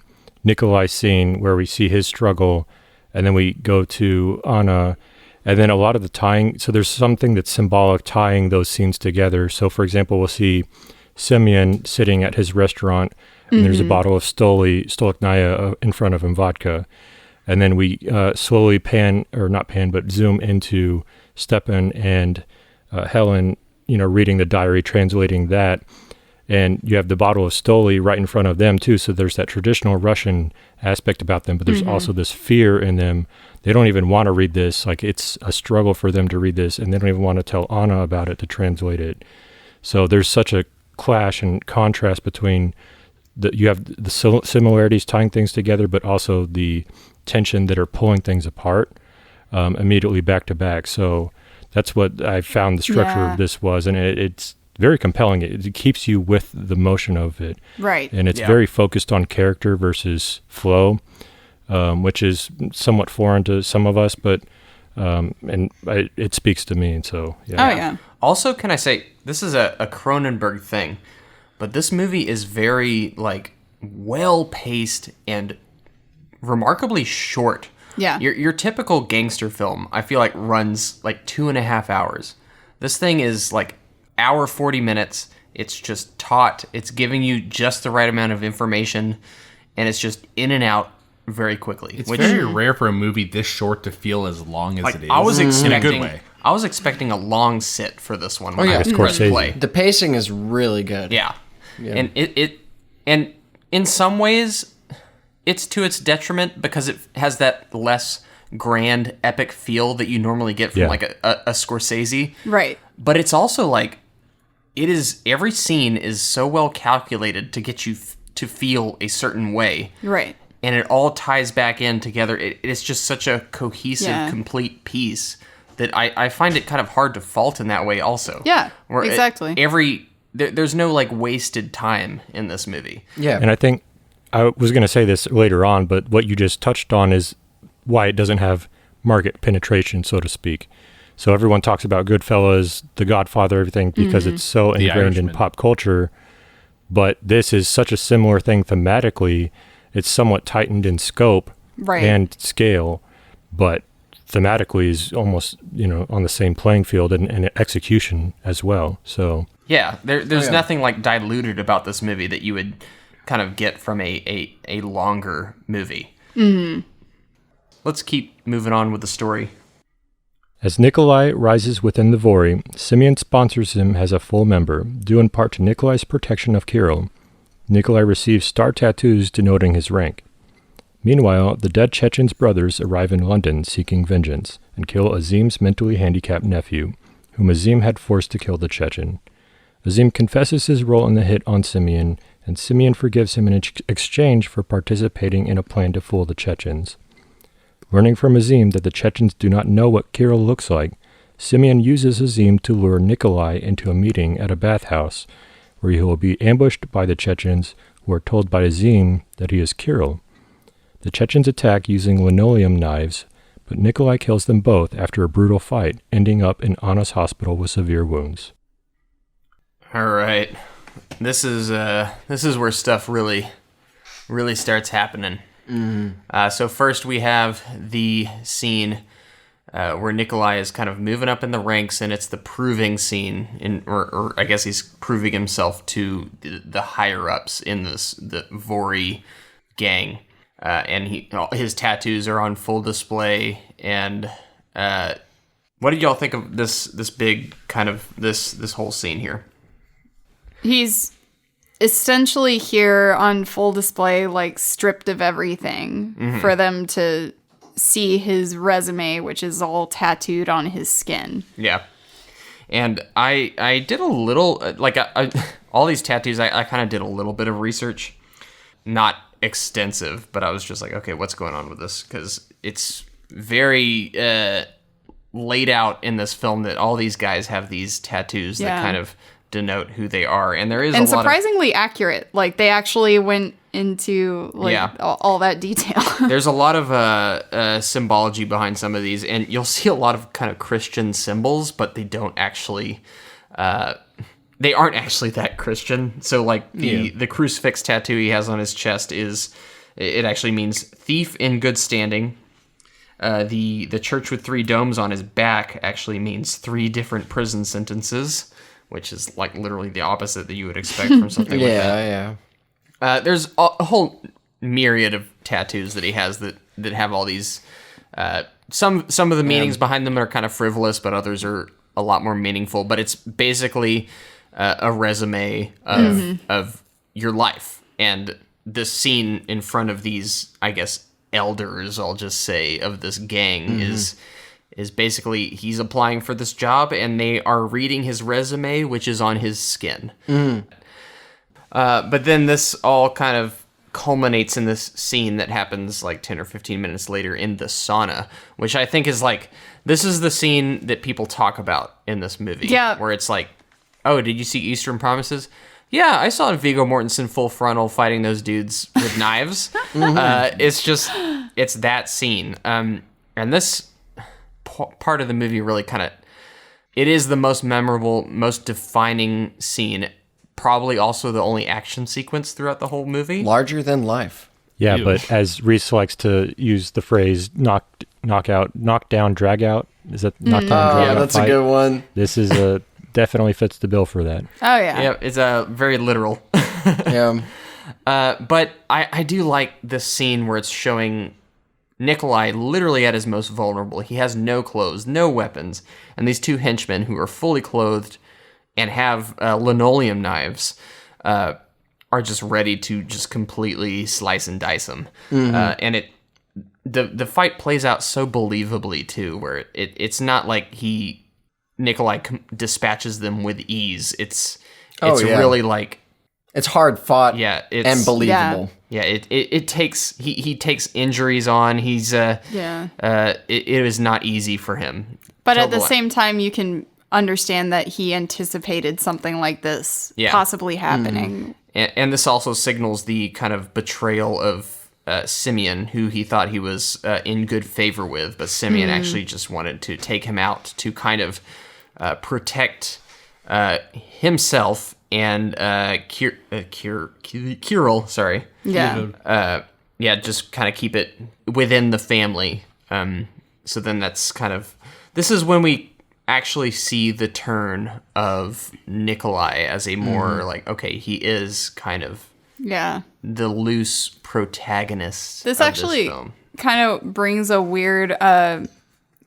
Nikolai scene where we see his struggle, and then we go to Anna, and then a lot of the tying. So there's something that's symbolic tying those scenes together. So, for example, we'll see Semyon sitting at his restaurant, and there's a bottle of Stolichnaya in front of him, vodka. And then we slowly zoom into Stepan and Helen, reading the diary, translating that. And you have the bottle of Stoli right in front of them, too. So there's that traditional Russian aspect about them, but there's also this fear in them. They don't even want to read this. Like, it's a struggle for them to read this, and they don't even want to tell Anna about it to translate it. So there's such a clash and contrast between you have the similarities tying things together, but also the tension that are pulling things apart immediately back to back. So that's what I found the structure of this was, and it's very compelling. It keeps you with the motion of it. Right. And it's very focused on character versus flow, which is somewhat foreign to some of us, but it speaks to me. And so, yeah. Oh, yeah. Also, can I say, this is a Cronenberg thing, but this movie is very, like, well-paced and remarkably short. Yeah. Your typical gangster film, I feel like, runs, like, 2.5 hours. This thing is, like, hour 40 minutes. It's just taut. It's giving you just the right amount of information, and it's just in and out very quickly. It's very rare for a movie this short to feel as long as like, it is. I was expecting, in a good way. I was expecting a long sit for this one when I Of pressed course, play. The pacing is really good. Yeah. And and in some ways it's to its detriment because it has that less grand epic feel that you normally get from like a Scorsese. Right. But it's also like, every scene is so well calculated to get you to feel a certain way. Right. And it all ties back in together. It's just such a cohesive, complete piece that I find it kind of hard to fault in that way also. Yeah, exactly. There's no like wasted time in this movie. Yeah. And I think I was going to say this later on, but what you just touched on is why it doesn't have market penetration, so to speak. So everyone talks about Goodfellas, The Godfather, everything, because it's so ingrained in pop culture. But this is such a similar thing thematically. It's somewhat tightened in scope and scale, but thematically is almost, on the same playing field and execution as well. So yeah, there's nothing like diluted about this movie that you would kind of get from a longer movie. Mm-hmm. Let's keep moving on with the story. As Nikolai rises within the Vori, Simeon sponsors him as a full member, due in part to Nikolai's protection of Kirill. Nikolai receives star tattoos denoting his rank. Meanwhile, the dead Chechen's brothers arrive in London seeking vengeance and kill Azim's mentally handicapped nephew, whom Azim had forced to kill the Chechen. Azim confesses his role in the hit on Simeon, and Simeon forgives him in exchange for participating in a plan to fool the Chechens. Learning from Azim that the Chechens do not know what Kirill looks like, Simeon uses Azim to lure Nikolai into a meeting at a bathhouse, where he will be ambushed by the Chechens, who are told by Azim that he is Kirill. The Chechens attack using linoleum knives, but Nikolai kills them both after a brutal fight, ending up in Anna's hospital with severe wounds. All right, this is where stuff really starts happening. Mm-hmm. So first we have the scene where Nikolai is kind of moving up in the ranks, and it's the proving scene, or I guess he's proving himself to the higher ups in the Vori gang, and his tattoos are on full display. And what did y'all think of this big kind of this whole scene here? He's essentially here on full display, like stripped of everything for them to see his resume, which is all tattooed on his skin. Yeah. And I did a little, all these tattoos, I kind of did a little bit of research. Not extensive, but I was just like, okay, what's going on with this? Because it's very laid out in this film that all these guys have these tattoos that kind of denote who they are, and there is a lot surprisingly accurate. Like they actually went into all that detail. There's a lot of symbology behind some of these, and you'll see a lot of kind of Christian symbols, but they don't actually they aren't actually that Christian. So like the crucifix tattoo he has on his chest it actually means thief in good standing. The church with 3 domes on his back actually means 3 different prison sentences, which is like literally the opposite that you would expect from something like that. Yeah. There's a whole myriad of tattoos that he has that have all these. Some of the meanings behind them are kind of frivolous, but others are a lot more meaningful. But it's basically a resume of your life, and this scene in front of these, I guess, elders, I'll just say, of this gang is basically he's applying for this job, and they are reading his resume, which is on his skin. But then this all kind of culminates in this scene that happens like 10 or 15 minutes later in the sauna, which I think is like, this is the scene that people talk about in this movie. Yeah. Where it's like, oh, did you see Eastern Promises? Yeah, I saw Viggo Mortensen full frontal fighting those dudes with knives. It's that scene. And this part of the movie really kind of, it is the most memorable, most defining scene, probably also the only action sequence throughout the whole movie. Larger than life. Yeah, but as Reese likes to use the phrase knock down, drag out. Is that knock down, drag out? Yeah, that's fight? A good one. This is definitely fits the bill for that. Oh, yeah. Yeah, it's very literal. Yeah. But I do like this scene where it's showing Nikolai literally at his most vulnerable. He has no clothes, no weapons, and these 2 henchmen who are fully clothed and have linoleum knives are just ready to just completely slice and dice him. And the fight plays out so believably too, where it's not like Nikolai dispatches them with ease. It's really like it's hard fought. Yeah, and believable. Yeah, it takes he takes injuries on. He's it was not easy for him. But at the same time, you can understand that he anticipated something like this possibly happening. And this also signals the kind of betrayal of Simeon, who he thought he was in good favor with, but Simeon actually just wanted to take him out to kind of protect himself and Kirill, sorry. Yeah. Just kind of keep it within the family. So then that's kind of... This is when we actually see the turn of Nikolai as a more he is kind of the loose protagonist. This of actually this film. kind of brings a weird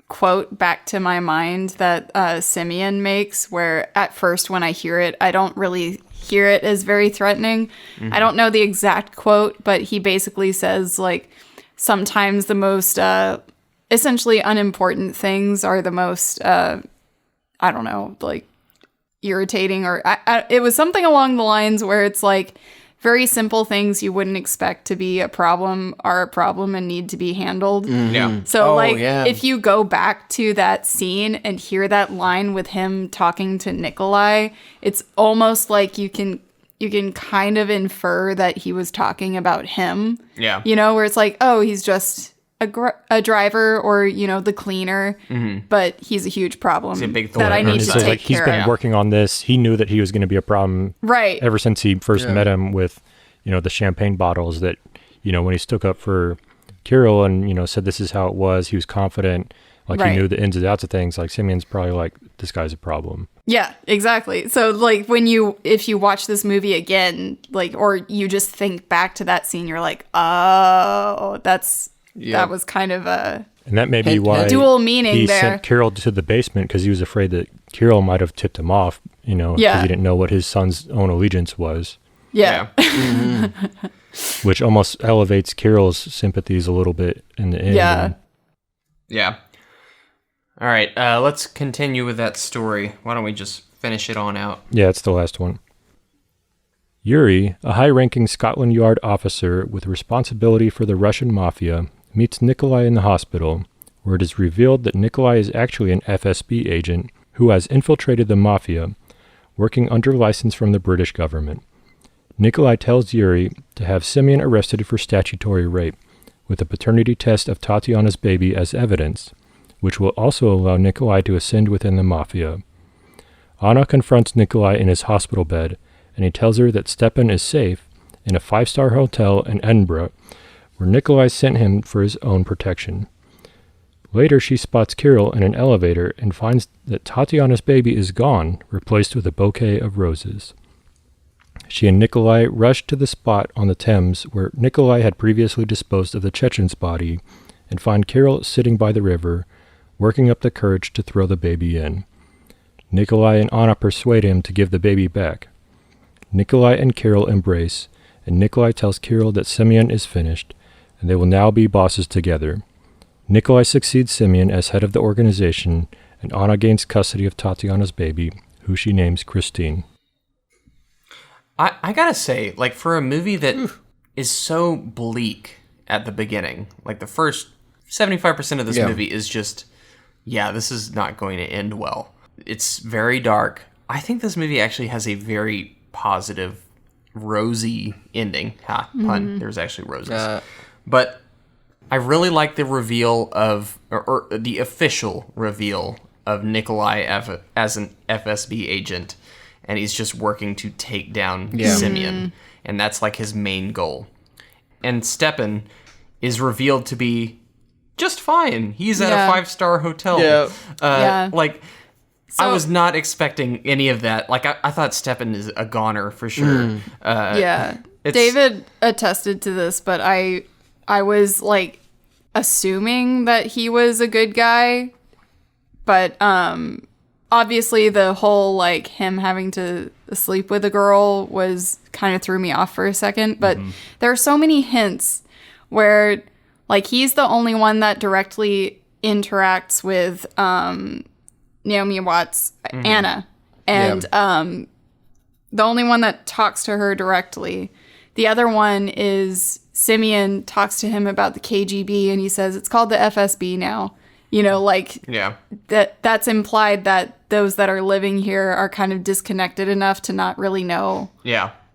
quote back to my mind that Simeon makes, where at first when I hear it, I don't really hear it as very threatening. I don't know the exact quote, but he basically says, like, sometimes the most essentially unimportant things are the most irritating, or it was something along the lines where it's like very simple things you wouldn't expect to be a problem are a problem and need to be handled. So if you go back to that scene and hear that line with him talking to Nikolai, it's almost like you can kind of infer that he was talking about him. Yeah. Where it's like, oh, he's just a driver or, the cleaner, but he's a huge problem. He's a big that I need to take he's care been of. working on this. He knew that he was going to be a problem ever since he first met him with, the champagne bottles that, when he stuck up for Kirill and, said this is how it was, he was confident, he knew the ins and outs of things. Like, Simeon's probably like, this guy's a problem. Yeah, exactly. So, like, if you watch this movie again, or you just think back to that scene, you're like, oh, that was kind of a... And that may be why dual meaning he there. sent Kirill to the basement, because he was afraid that Kirill might have tipped him off, because he didn't know what his son's own allegiance was. Yeah. Which almost elevates Kirill's sympathies a little bit in the end. Yeah. All right, let's continue with that story. Why don't we just finish it on out? Yeah, it's the last one. Yuri, a high-ranking Scotland Yard officer with responsibility for the Russian Mafia, meets Nikolai in the hospital, where it is revealed that Nikolai is actually an FSB agent who has infiltrated the Mafia, working under license from the British government. Nikolai tells Yuri to have Simeon arrested for statutory rape, with a paternity test of Tatiana's baby as evidence, which will also allow Nikolai to ascend within the Mafia. Anna confronts Nikolai in his hospital bed, and he tells her that Stepan is safe in a 5-star hotel in Edinburgh, where Nikolai sent him for his own protection. Later, she spots Kirill in an elevator and finds that Tatiana's baby is gone, replaced with a bouquet of roses. She and Nikolai rush to the spot on the Thames where Nikolai had previously disposed of the Chechen's body, and find Kirill sitting by the river, working up the courage to throw the baby in. Nikolai and Anna persuade him to give the baby back. Nikolai and Kirill embrace, and Nikolai tells Kirill that Simeon is finished, and they will now be bosses together. Nikolai succeeds Simeon as head of the organization, and Anna gains custody of Tatiana's baby, who she names Christine. I gotta say, like, for a movie that is so bleak at the beginning, like, the first 75% of this movie is just, this is not going to end well. It's very dark. I think this movie actually has a very positive, rosy ending. Pun. There's actually roses. But I really like the reveal of, or the official reveal of Nikolai as an FSB agent, and he's just working to take down Simeon, and that's like his main goal. And Stepan is revealed to be just fine. He's at a 5-star hotel. Like, I was not expecting any of that. Like, I thought Stepan is a goner for sure. David attested to this, but I was, like, assuming that he was a good guy. But obviously the whole, like, him having to sleep with a girl was kind of threw me off for a second. But there are so many hints where, Like, he's the only one that directly interacts with Naomi Watts, Anna. And the only one that talks to her directly. The other one is Simeon talks to him about the KGB, and he says it's called the FSB now. You know, like, that's implied that those that are living here are kind of disconnected enough to not really know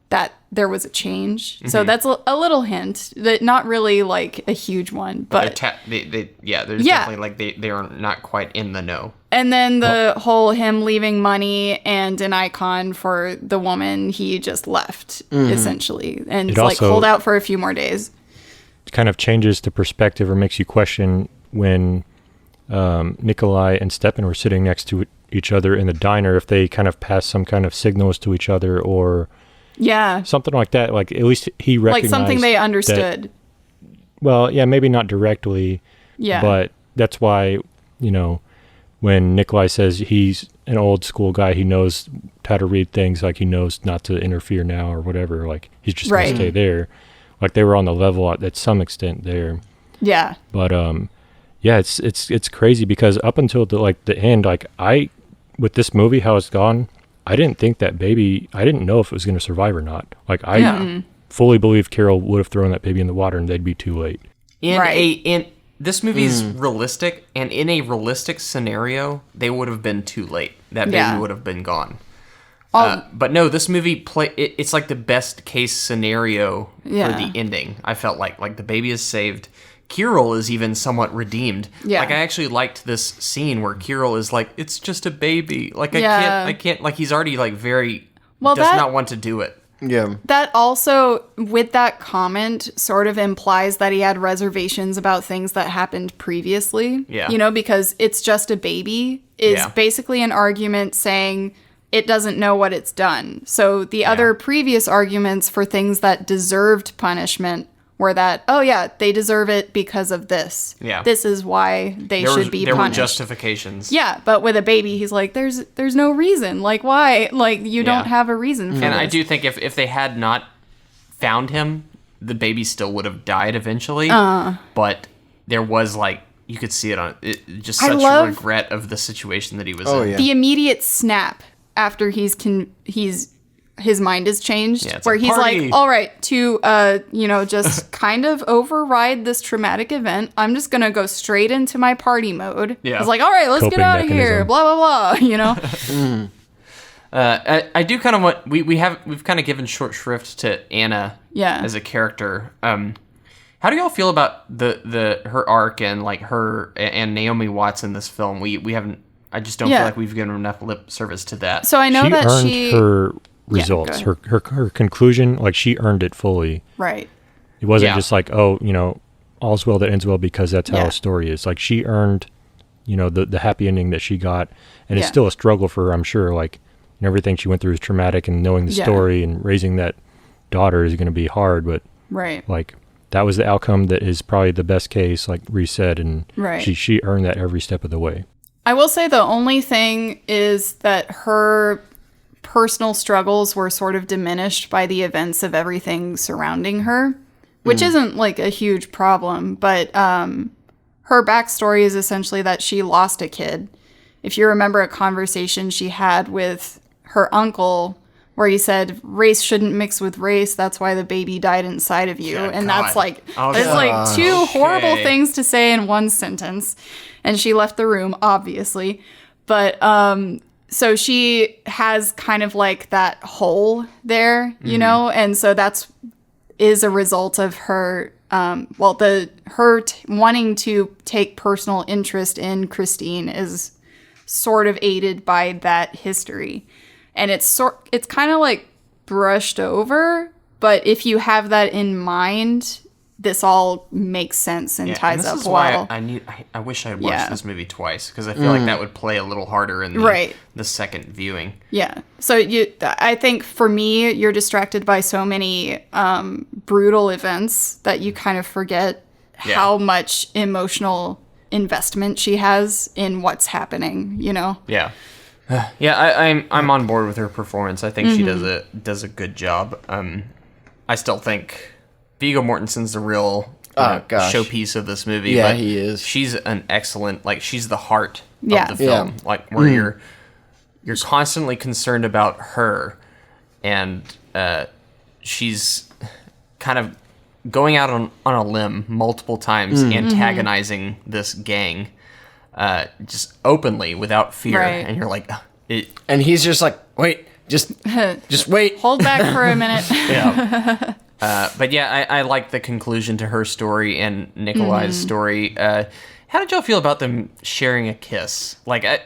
that there was a change. So that's a little hint, that not really like a huge one, but there's definitely like they are not quite in the know. And then the whole him leaving money and an icon for the woman he just left, essentially, and It like also hold out for a few more days. kind of changes the perspective or makes you question when Nikolai and Stepan were sitting next to each other in the diner, if they kind of passed some kind of signals to each other or something like that. Like, at least he recognized like something they understood. That, well, yeah, maybe not directly, but that's why, you know, when Nikolai says he's an old school guy, he knows how to read things, like he knows not to interfere now or whatever, like he's just going to stay there. Like, they were on the level at some extent there. Yeah. But yeah, it's crazy because up until the end, like, with this movie, how it's gone, I didn't think that baby, I didn't know if it was going to survive or not. Like, I fully believe Carol would have thrown that baby in the water and they'd be too late. This movie is realistic, and in a realistic scenario, they would have been too late. That baby would have been gone. But no, this movie it's like the best case scenario for the ending. I felt like the baby is saved. Kirill is even somewhat redeemed. Yeah. Like, I actually liked this scene where Kirill is like, it's just a baby. Like, I can't, like, he's already like does not want to do it. Yeah. That also, with that comment, sort of implies that he had reservations about things that happened previously. Yeah. You know, because it's just a baby is basically an argument saying it doesn't know what it's done. So the other previous arguments for things that deserved punishment were that, oh yeah, they deserve it because of this. Yeah. This is why they should be punished. There were justifications. Yeah, but with a baby, he's like, there's no reason. Like, why? Like, you don't have a reason for this. And I do think if they had not found him, the baby still would have died eventually. But there was, like, you could see just such regret of the situation that he was in. Yeah. The immediate snap after his mind is changed, where he's like, all right, to, just kind of override this traumatic event, I'm just going to go straight into my party mode. Yeah. It's like, all right, let's get out of here, blah, blah, blah, you know? I do kind of want, we've kind of given short shrift to Anna as a character. How do y'all feel about her arc and, like, her and Naomi Watts in this film? We haven't, I just don't feel like we've given enough lip service to that. So I know that earned her results, her conclusion, like, she earned it fully. Right. It wasn't just like, oh, you know, all's well that ends well because that's how a story is. Like, she earned, you know, the happy ending that she got, and it's still a struggle for her, I'm sure. Like, you know, everything she went through is traumatic, and knowing the story and raising that daughter is going to be hard, but like, that was the outcome that is probably the best case, like Reese said, and she earned that every step of the way. I will say the only thing is that her personal struggles were sort of diminished by the events of everything surrounding her, which isn't like a huge problem, but her backstory is essentially that she lost a kid. If you remember a conversation she had with her uncle where he said race shouldn't mix with race, that's why the baby died inside of you. That's like, there's like two horrible things to say in one sentence. And she left the room, obviously. But so she has kind of like that hole there, you know? And so is a result of her, wanting to take personal interest in Christine is sort of aided by that history. And it's kind of like brushed over, but if you have that in mind, this all makes sense and ties up well. I wish I had watched this movie twice, because I feel like that would play a little harder in the second viewing. Yeah. So I think for me, you're distracted by so many brutal events that you kind of forget how much emotional investment she has in what's happening, you know? Yeah. I'm on board with her performance. I think she does a good job. I still think Viggo Mortensen's the real showpiece of this movie. Yeah, but he is. She's an excellent, like, she's the heart Yeah. of the film. Yeah. Like, where you're constantly concerned about her, and she's kind of going out on a limb multiple times, antagonizing this gang, just openly without fear. Right. And you're like, And he's just like, wait, just wait. Hold back for a minute. yeah. But yeah, I like the conclusion to her story and Nikolai's story. How did y'all feel about them sharing a kiss? Like, I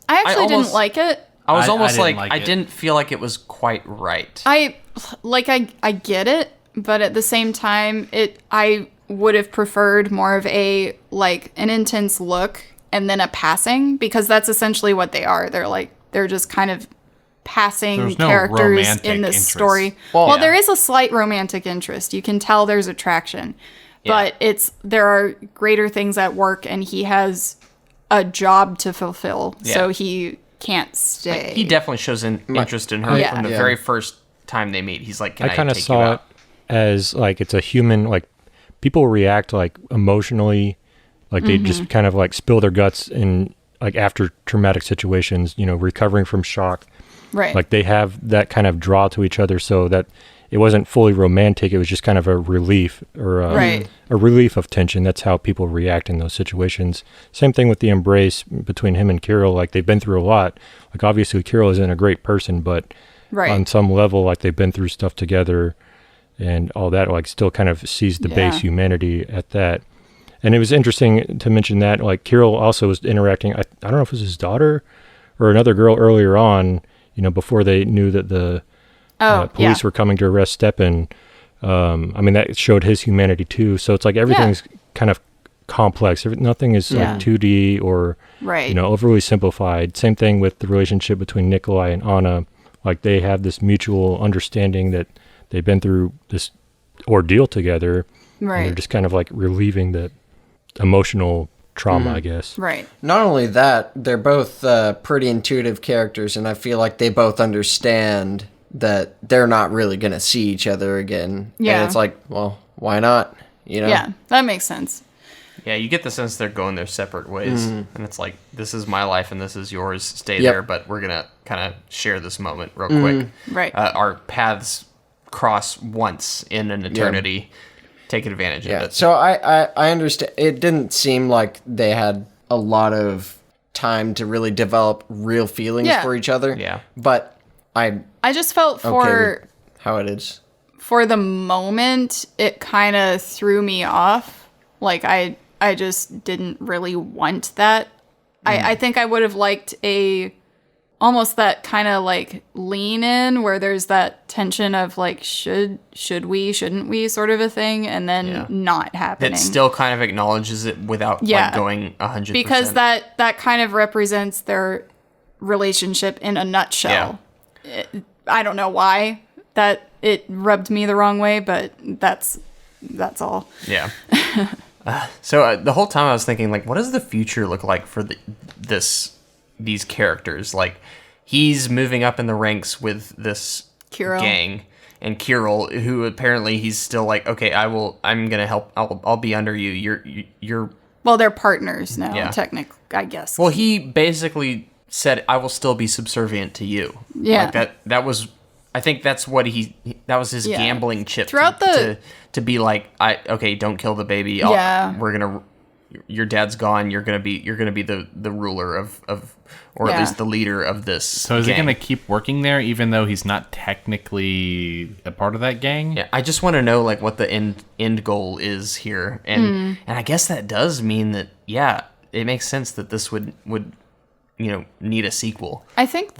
actually didn't like it. I was almost didn't like like I it. didn't feel like it was quite right. I get it, but at the same time, I would have preferred more of an intense look and then a passing, because that's essentially what they are. They're just kind of passing There's no characters romantic in this interest. story. Well, there is a slight romantic interest. You can tell there's attraction, but there are greater things at work, and he has a job to fulfill, so he can't stay. He definitely shows an interest in her from the very first time they meet. He's like, "Can I kind of take you saw it out?" as like it's a human, like people react like emotionally, like they just kind of like spill their guts in like after traumatic situations, recovering from shock. Right. Like they have that kind of draw to each other, so that it wasn't fully romantic. It was just kind of a relief or a relief of tension. That's how people react in those situations. Same thing with the embrace between him and Kirill. Like they've been through a lot. Like obviously Kirill isn't a great person, but on some level, like they've been through stuff together and all that, like still kind of sees the base humanity at that. And it was interesting to mention that like Kirill also was interacting. I don't know if it was his daughter or another girl earlier on, before they knew that the police were coming to arrest Stepan. I mean, that showed his humanity too. So it's like everything's kind of complex. Nothing is like 2D or, overly simplified. Same thing with the relationship between Nikolai and Anna. Like they have this mutual understanding that they've been through this ordeal together. Right. And they're just kind of like relieving the emotional trauma, I guess. Right. Not only that, they're both pretty intuitive characters, and I feel like they both understand that they're not really going to see each other again. Yeah. And it's like, well, why not? Yeah, that makes sense. Yeah, you get the sense they're going their separate ways, and it's like, this is my life and this is yours. Stay there, but we're gonna kind of share this moment real quick. Right. Our paths cross once in an eternity. Take advantage of it. So I understand. It didn't seem like they had a lot of time to really develop real feelings for each other. Yeah. But I just felt with how it is. For the moment, it kind of threw me off. Like I just didn't really want that. I think I would have liked almost that kind of like lean in where there's that tension of like shouldn't we sort of a thing, and then not happening. It still kind of acknowledges it without like going 100%. Because that kind of represents their relationship in a nutshell. I don't know why that it rubbed me the wrong way, but that's all. Yeah. So the whole time I was thinking, like, what does the future look like for these characters? Like, he's moving up in the ranks with this Kirill. gang, and Kirill, who apparently he's still like, okay, I'm gonna help. I'll be under you. You're. Well, they're partners now, technically, I guess. Well, he basically said, I will still be subservient to you. Yeah. Like that was. I think that's what that was his gambling chip throughout to be like, don't kill the baby. Your dad's gone. You're gonna be the ruler of or at least the leader of this. So is he gonna keep working there even though he's not technically a part of that gang? Yeah, I just want to know like what the end goal is here, and I guess that does mean that it makes sense that this would need a sequel. I think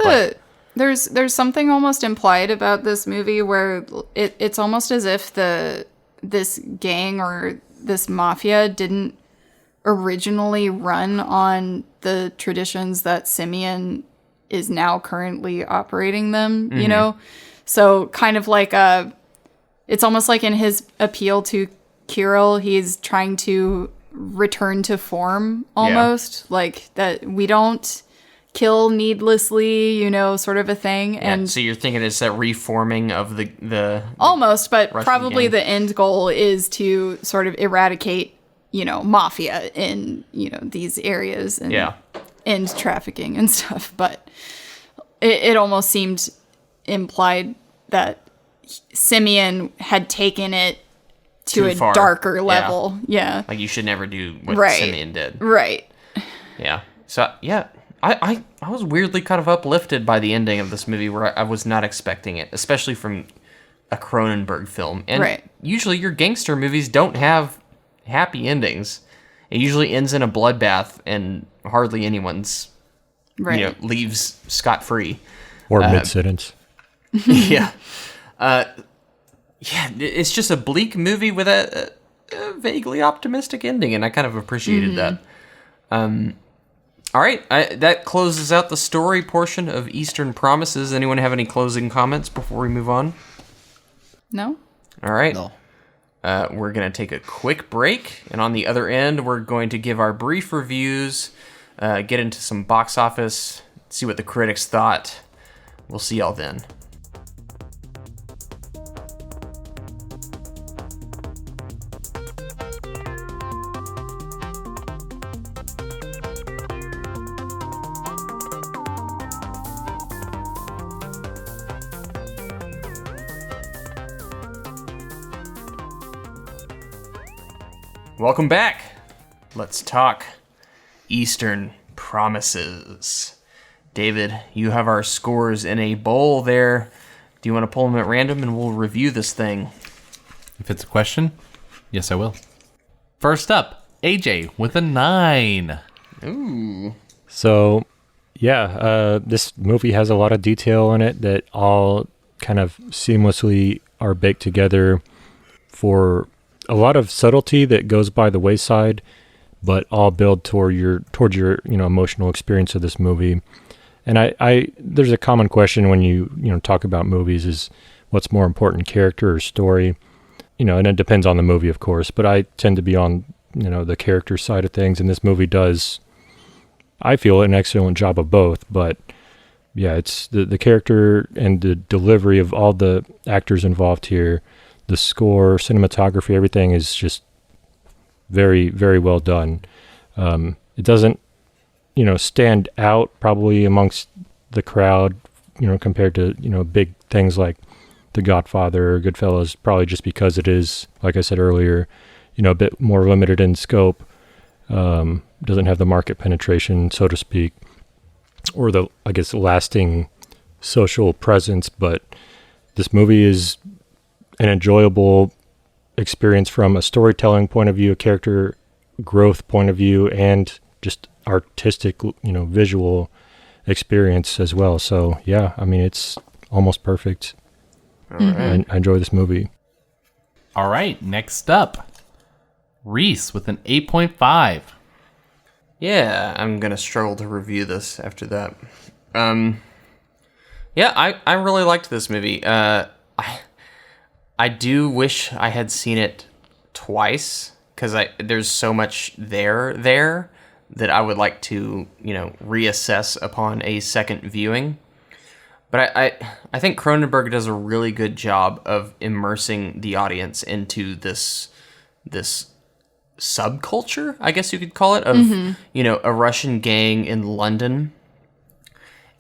there's something almost implied about this movie where it's almost as if this gang or this mafia didn't originally run on the traditions that Simeon is now currently operating them, So kind of like it's almost like in his appeal to Kirill, he's trying to return to form almost, like that we don't kill needlessly, sort of a thing. Yeah, And so you're thinking it's that reforming of the almost, but Russian probably gang. the end goal is to sort of eradicate, mafia in, these areas and Yeah. end trafficking and stuff. But it almost seemed implied that Simeon had taken it to Too a far. darker Yeah. level. Yeah. Like, you should never do what Right. Simeon did. Right. Yeah. So, yeah. I was weirdly kind of uplifted by the ending of this movie where I was not expecting it, especially from a Cronenberg film. And Right. usually your gangster movies don't have happy endings. It usually ends in a bloodbath and hardly anyone's, Right. leaves scot-free. Or mid-sentence. Yeah. Yeah, it's just a bleak movie with a vaguely optimistic ending, and I kind of appreciated that. All right, that closes out the story portion of Eastern Promises. Anyone have any closing comments before we move on? No? All right. No. We're going to take a quick break, and on the other end, we're going to give our brief reviews, get into some box office, see what the critics thought. We'll see y'all then. Welcome back. Let's talk Eastern Promises. David, you have our scores in a bowl there. Do you want to pull them at random and we'll review this thing? If it's a question, yes, I will. First up, AJ with a 9. Ooh. So, yeah, this movie has a lot of detail in it that all kind of seamlessly are baked together for a lot of subtlety that goes by the wayside, but all build towards your emotional experience of this movie. And I there's a common question when you talk about movies is what's more important, character or story? And it depends on the movie, of course, but I tend to be on the character side of things, and this movie does, I feel, an excellent job of both. But yeah, it's the character and the delivery of all the actors involved here, the score, cinematography, everything is just very, very well done. It doesn't, stand out probably amongst the crowd, compared to, big things like The Godfather or Goodfellas, probably just because it is, like I said earlier, a bit more limited in scope, doesn't have the market penetration, so to speak, or the, I guess, lasting social presence. But this movie is an enjoyable experience from a storytelling point of view, a character growth point of view, and just artistic, visual experience as well. So yeah, I mean, it's almost perfect. I enjoy this movie. All right, next up, Reese with an 8.5. Yeah, I'm going to struggle to review this after that. Yeah, I really liked this movie. I do wish I had seen it twice, because there's so much there that I would like to, reassess upon a second viewing. But I think Cronenberg does a really good job of immersing the audience into this subculture, I guess you could call it, of, a Russian gang in London.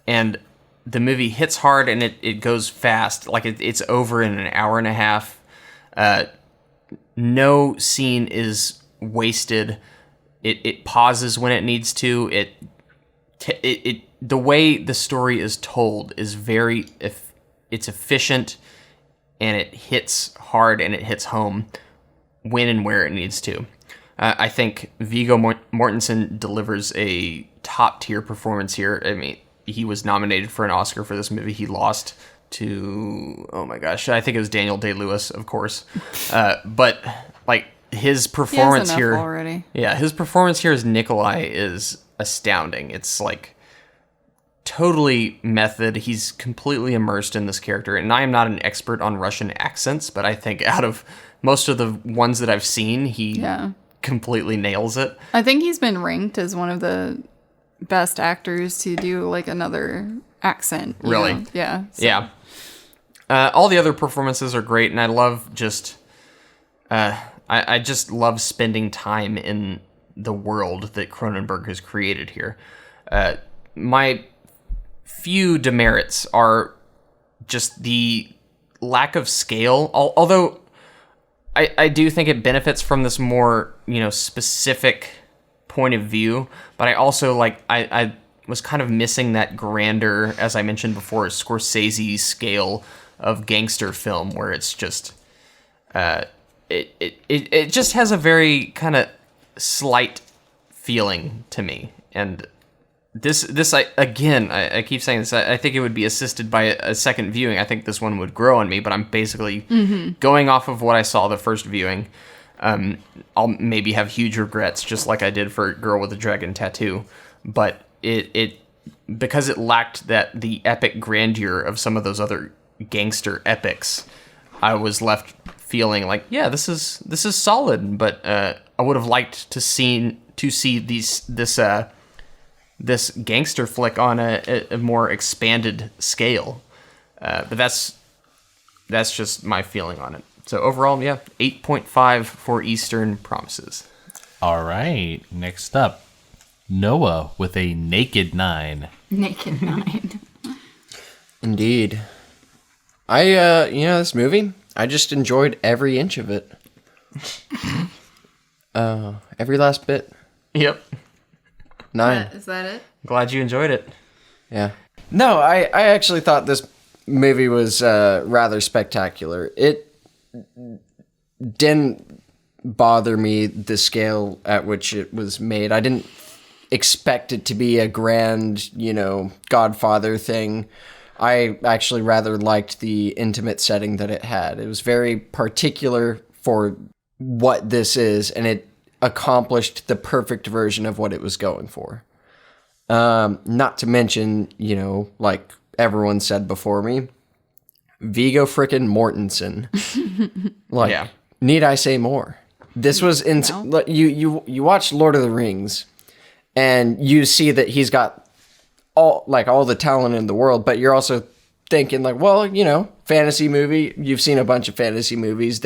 And the movie hits hard and it goes fast. Like it's over in an hour and a half. No scene is wasted. It pauses when it needs to. The way the story is told is it's efficient, and it hits hard and it hits home when and where it needs to. I think Viggo Mortensen delivers a top tier performance here. I mean, he was nominated for an Oscar for this movie. He lost to, oh my gosh, I think it was Daniel Day-Lewis, of course. But like his performance he has enough here already. Yeah, his performance here as Nikolai is astounding. It's like totally method. He's completely immersed in this character. And I am not an expert on Russian accents, but I think out of most of the ones that I've seen, he completely nails it. I think he's been ranked as one of the best actors to do like another accent. you Really? know? Yeah. So- Yeah. All the other performances are great, and I love just... I just love spending time in the world that Cronenberg has created here. My few demerits are just the lack of scale, although I do think it benefits from this more, specific point of view, but I also I was kind of missing that grander, as I mentioned before, Scorsese scale of gangster film, where it's just it just has a very kind of slight feeling to me. And this I keep saying this, I think it would be assisted by a second viewing. I think this one would grow on me, but I'm basically going off of what I saw the first viewing. I'll maybe have huge regrets, just like I did for Girl with a Dragon Tattoo, but it because it lacked the epic grandeur of some of those other gangster epics, I was left feeling like, yeah, this is solid, but I would have liked to see this gangster flick on a more expanded scale. But that's just my feeling on it. So overall, yeah, 8.5 for Eastern Promises. All right. Next up, Noah with a naked 9. Naked 9. Indeed. This movie, I just enjoyed every inch of it. Every last bit. Yep. 9. Is that it? Glad you enjoyed it. Yeah. No, I actually thought this movie was rather spectacular. It didn't bother me the scale at which it was made. I didn't expect it to be a grand, Godfather thing. I actually rather liked the intimate setting that it had. It was very particular for what this is, and it accomplished the perfect version of what it was going for. Not to mention, like everyone said before me, Viggo frickin' Mortensen. Need I say more? This was you watch Lord of the Rings, and you see that he's got all the talent in the world, but you're also thinking fantasy movie. You've seen a bunch of fantasy movies.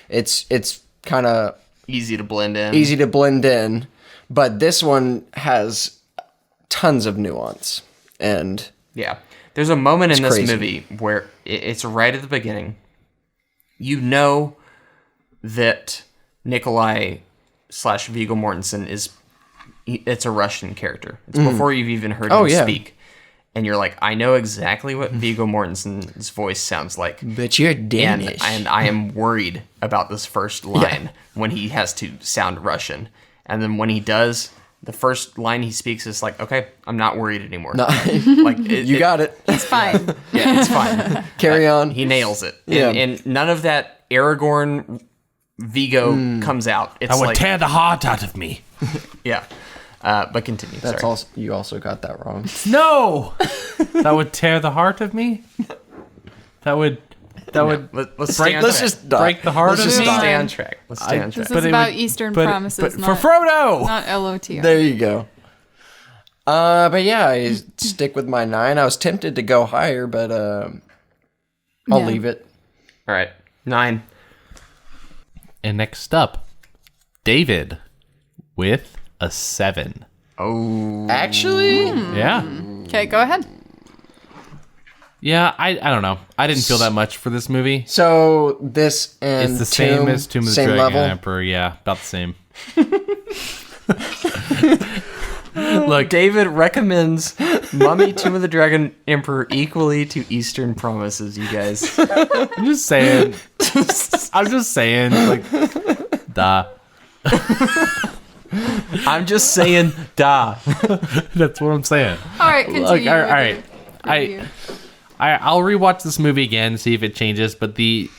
It's kind of easy to blend in. But this one has tons of nuance, and yeah, there's a moment in this crazy. movie where it's right at the beginning. That Nikolai / Viggo Mortensen it's a Russian character. It's before you've even heard him speak. And you're like, I know exactly what Viggo Mortensen's voice sounds like. But you're Danish. And I am worried about this first line when he has to sound Russian. And then when he does, the first line he speaks is like, okay, I'm not worried anymore. No. You got it. It's fine. Yeah, it's fine. Carry on. He nails it. Yeah. And none of that Aragorn Viggo comes out. It's I would tear the heart out of me. Yeah. But continue. That's sorry. also, you also got that wrong. No! That would tear the heart of me? That would Let's stay on Let's track. just break the heart Let's of just me? Let's stop. stay on track. Let's stay on track. This is about Eastern Promises, for not Frodo! not LOTR. There you go. But yeah, I stick with my 9. I was tempted to go higher, but I'll leave it. All right. 9. And next up, David with a 7. Oh. Actually, Yeah. Okay, go ahead. Yeah, I don't know. I didn't feel that much for this movie. so this and It's the same as Tomb of the same Dragon level. Emperor. Yeah, about the same. Look, David recommends Mummy, Tomb of the Dragon Emperor equally to Eastern Promises, you guys. I'm just saying. Like, duh. I'm just saying, da. That's what I'm saying. All right, continue. Look, all with right. your review. I'll rewatch this movie again, see if it changes, but it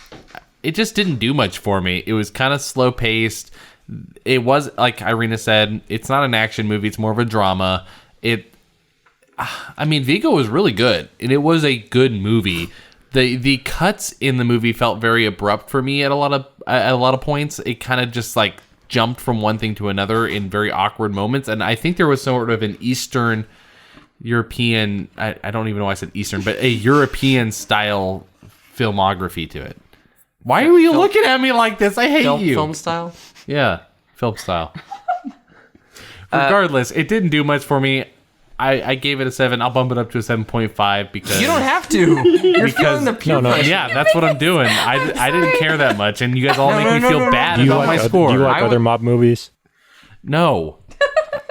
just didn't do much for me. It was kind of slow paced. It was, like Irina said, it's not an action movie, it's more of a drama. Viggo was really good, and it was a good movie. The cuts in the movie felt very abrupt for me at a lot of points. It kind of just like jumped from one thing to another in very awkward moments. And I think there was sort of an Eastern European, I don't even know why I said Eastern, but a European style filmography to it. Why are you looking at me like this? I hate you. Film style? Yeah, film style. Regardless, it didn't do much for me. I gave it a 7. I'll bump it up to a 7.5 because You don't have to. You're feeling the peer pressure. yeah, that's what I'm doing. I didn't care that much, and you guys all make me feel bad about my score. Do you like other mob movies? No,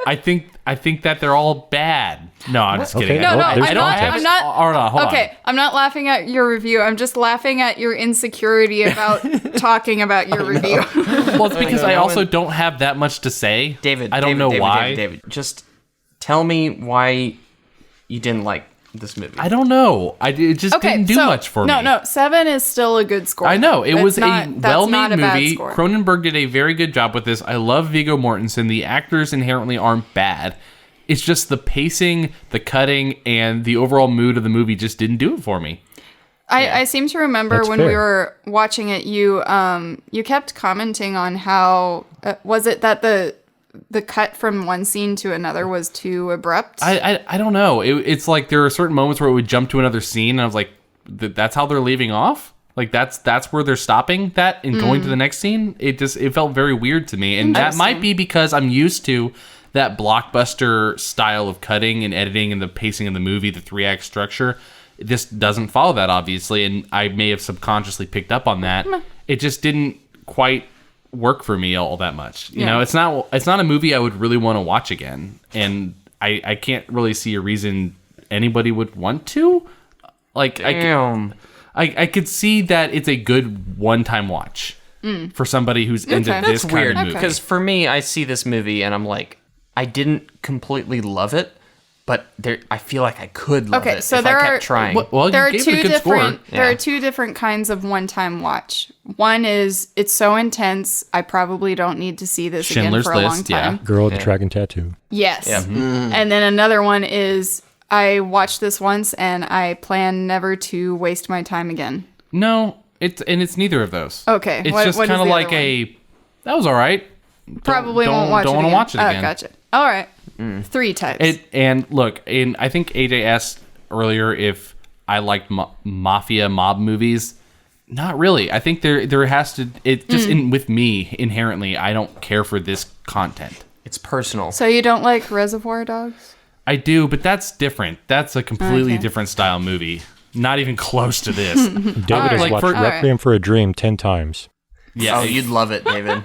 I think that they're all bad. No, I'm just kidding. Okay. No, There's I'm not. Hold on. Okay, I'm not laughing at your review. I'm just laughing at your insecurity about talking about your review. Well, it's because I also don't have that much to say. David, I don't know why. David, just tell me why you didn't like this movie. I don't know. It just didn't do much for me. No, 7 is still a good score. I know. It was That's a not well-made a bad movie. score. Cronenberg did a very good job with this. I love Viggo Mortensen. The actors inherently aren't bad. It's just the pacing, the cutting, and the overall mood of the movie just didn't do it for me. I seem to remember That's when fair. we were watching it, you kept commenting on how was it that the cut from one scene to another was too abrupt? I don't know. It's like there are certain moments where it would jump to another scene, and I was like, that's how they're leaving off? Like that's where they're stopping that and going to the next scene? It felt very weird to me. And that might be because I'm used to that blockbuster style of cutting and editing and the pacing of the movie, the 3-act structure. This doesn't follow that, obviously, and I may have subconsciously picked up on that. It just didn't quite work for me all that much. You know, it's not a movie I would really want to watch again, and I can't really see a reason anybody would want to. Like, I could see that it's a good one-time watch for somebody who's into this That's weird, kind of movie. because for me, I see this movie and I'm like, I didn't completely love it, but I feel like I could love it if I kept trying. Well, there you are gave it a good score. There are two different kinds of one-time watch. One is it's so intense, I probably don't need to see this Schindler's again for a long List, time. yeah. Girl with the dragon tattoo. Yes. Yeah. And then another one is I watched this once and I plan never to waste my time again. No, it's neither of those. Okay, It's what just is kind of the like other that was all right. Probably don't won't watch don't it wanna again. watch it again. Oh, gotcha. All right. 3 types. And look, I think AJ asked earlier if I liked mafia mob movies. Not really. I think there has to. It just with me inherently, I don't care for this content. It's personal. So you don't like Reservoir Dogs? I do, but that's different. That's a completely different style movie. Not even close to this. David has Like watched for- Requiem for a Dream 10 times. Yeah, Oh, you'd love it, David.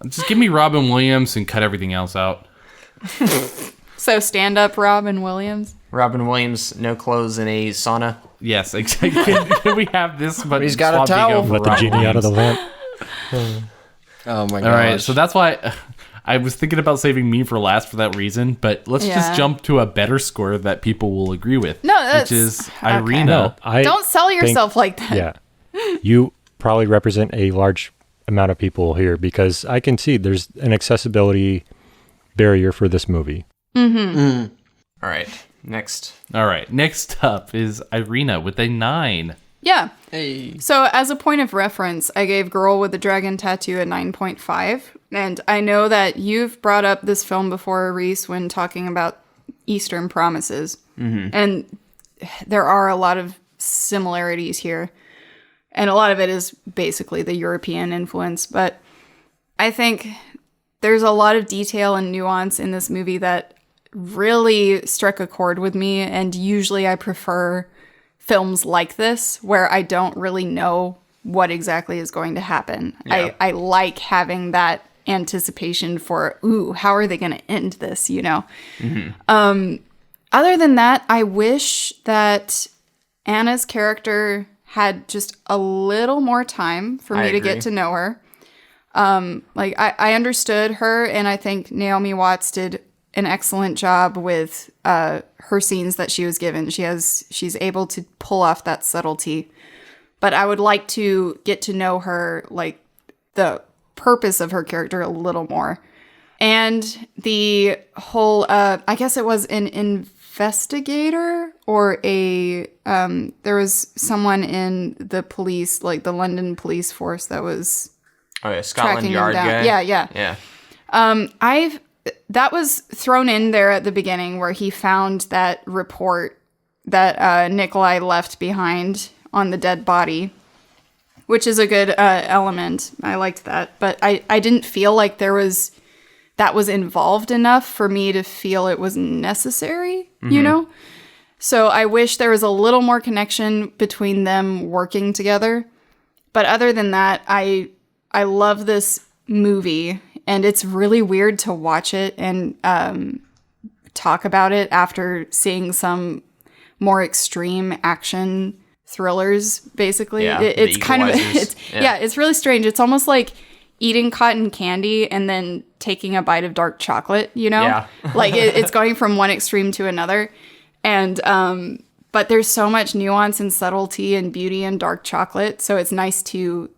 just give me Robin Williams and cut everything else out. So stand up Robin Williams? Robin Williams, no clothes in a sauna. Yes, exactly. Can we have this? But He's got a swap towel. Viggo for Let the Robin genie out of the Williams. lamp. Oh my god! All right, so that's why I was thinking about saving me for last for that reason. But let's Yeah. just jump to a better score that people will agree with. No, that's- which is okay. Irina. No, I Don't sell think- yourself like that. Yeah. You probably represent a large amount of people here because I can see there's an accessibility barrier for this movie. All right, next. All right, next up is Irina with a 9. Yeah. Hey. So as a point of reference, I gave Girl with the Dragon Tattoo a 9.5. And I know that you've brought up this film before, Reese, when talking about Eastern Promises. And there are a lot of similarities here. And a lot of it is basically the European influence. But I think there's a lot of detail and nuance in this movie that really struck a chord with me. And usually I prefer films like this where I don't really know what exactly is going to happen. Yeah. I like having that anticipation for, ooh, how are they going to end this, you know? Other than that, I wish that Anna's character had just a little more time for me I to agree. get to know her. I understood her, and I think Naomi Watts did an excellent job with her scenes that she was given. She's able to pull off that subtlety. But I would like to get to know her, like the purpose of her character a little more. And the whole, I guess it was an investigator or there was someone in the police, like the London police force that was Oh yeah, Scotland tracking Yard him down. guy. Yeah. Yeah. That was thrown in there at the beginning where he found that report that Nikolai left behind on the dead body, which is a good element. I liked that, but I didn't feel like that was involved enough for me to feel it was necessary, you know? So I wish there was a little more connection between them working together. But other than that, I love this movie, and it's really weird to watch it and talk about it after seeing some more extreme action thrillers, basically. Yeah, It's the kind of, Equalizers. it's really strange. It's almost like eating cotton candy and then taking a bite of dark chocolate, you know? Yeah. Like it's going from one extreme to another. And, but there's so much nuance and subtlety and beauty in dark chocolate. So it's nice to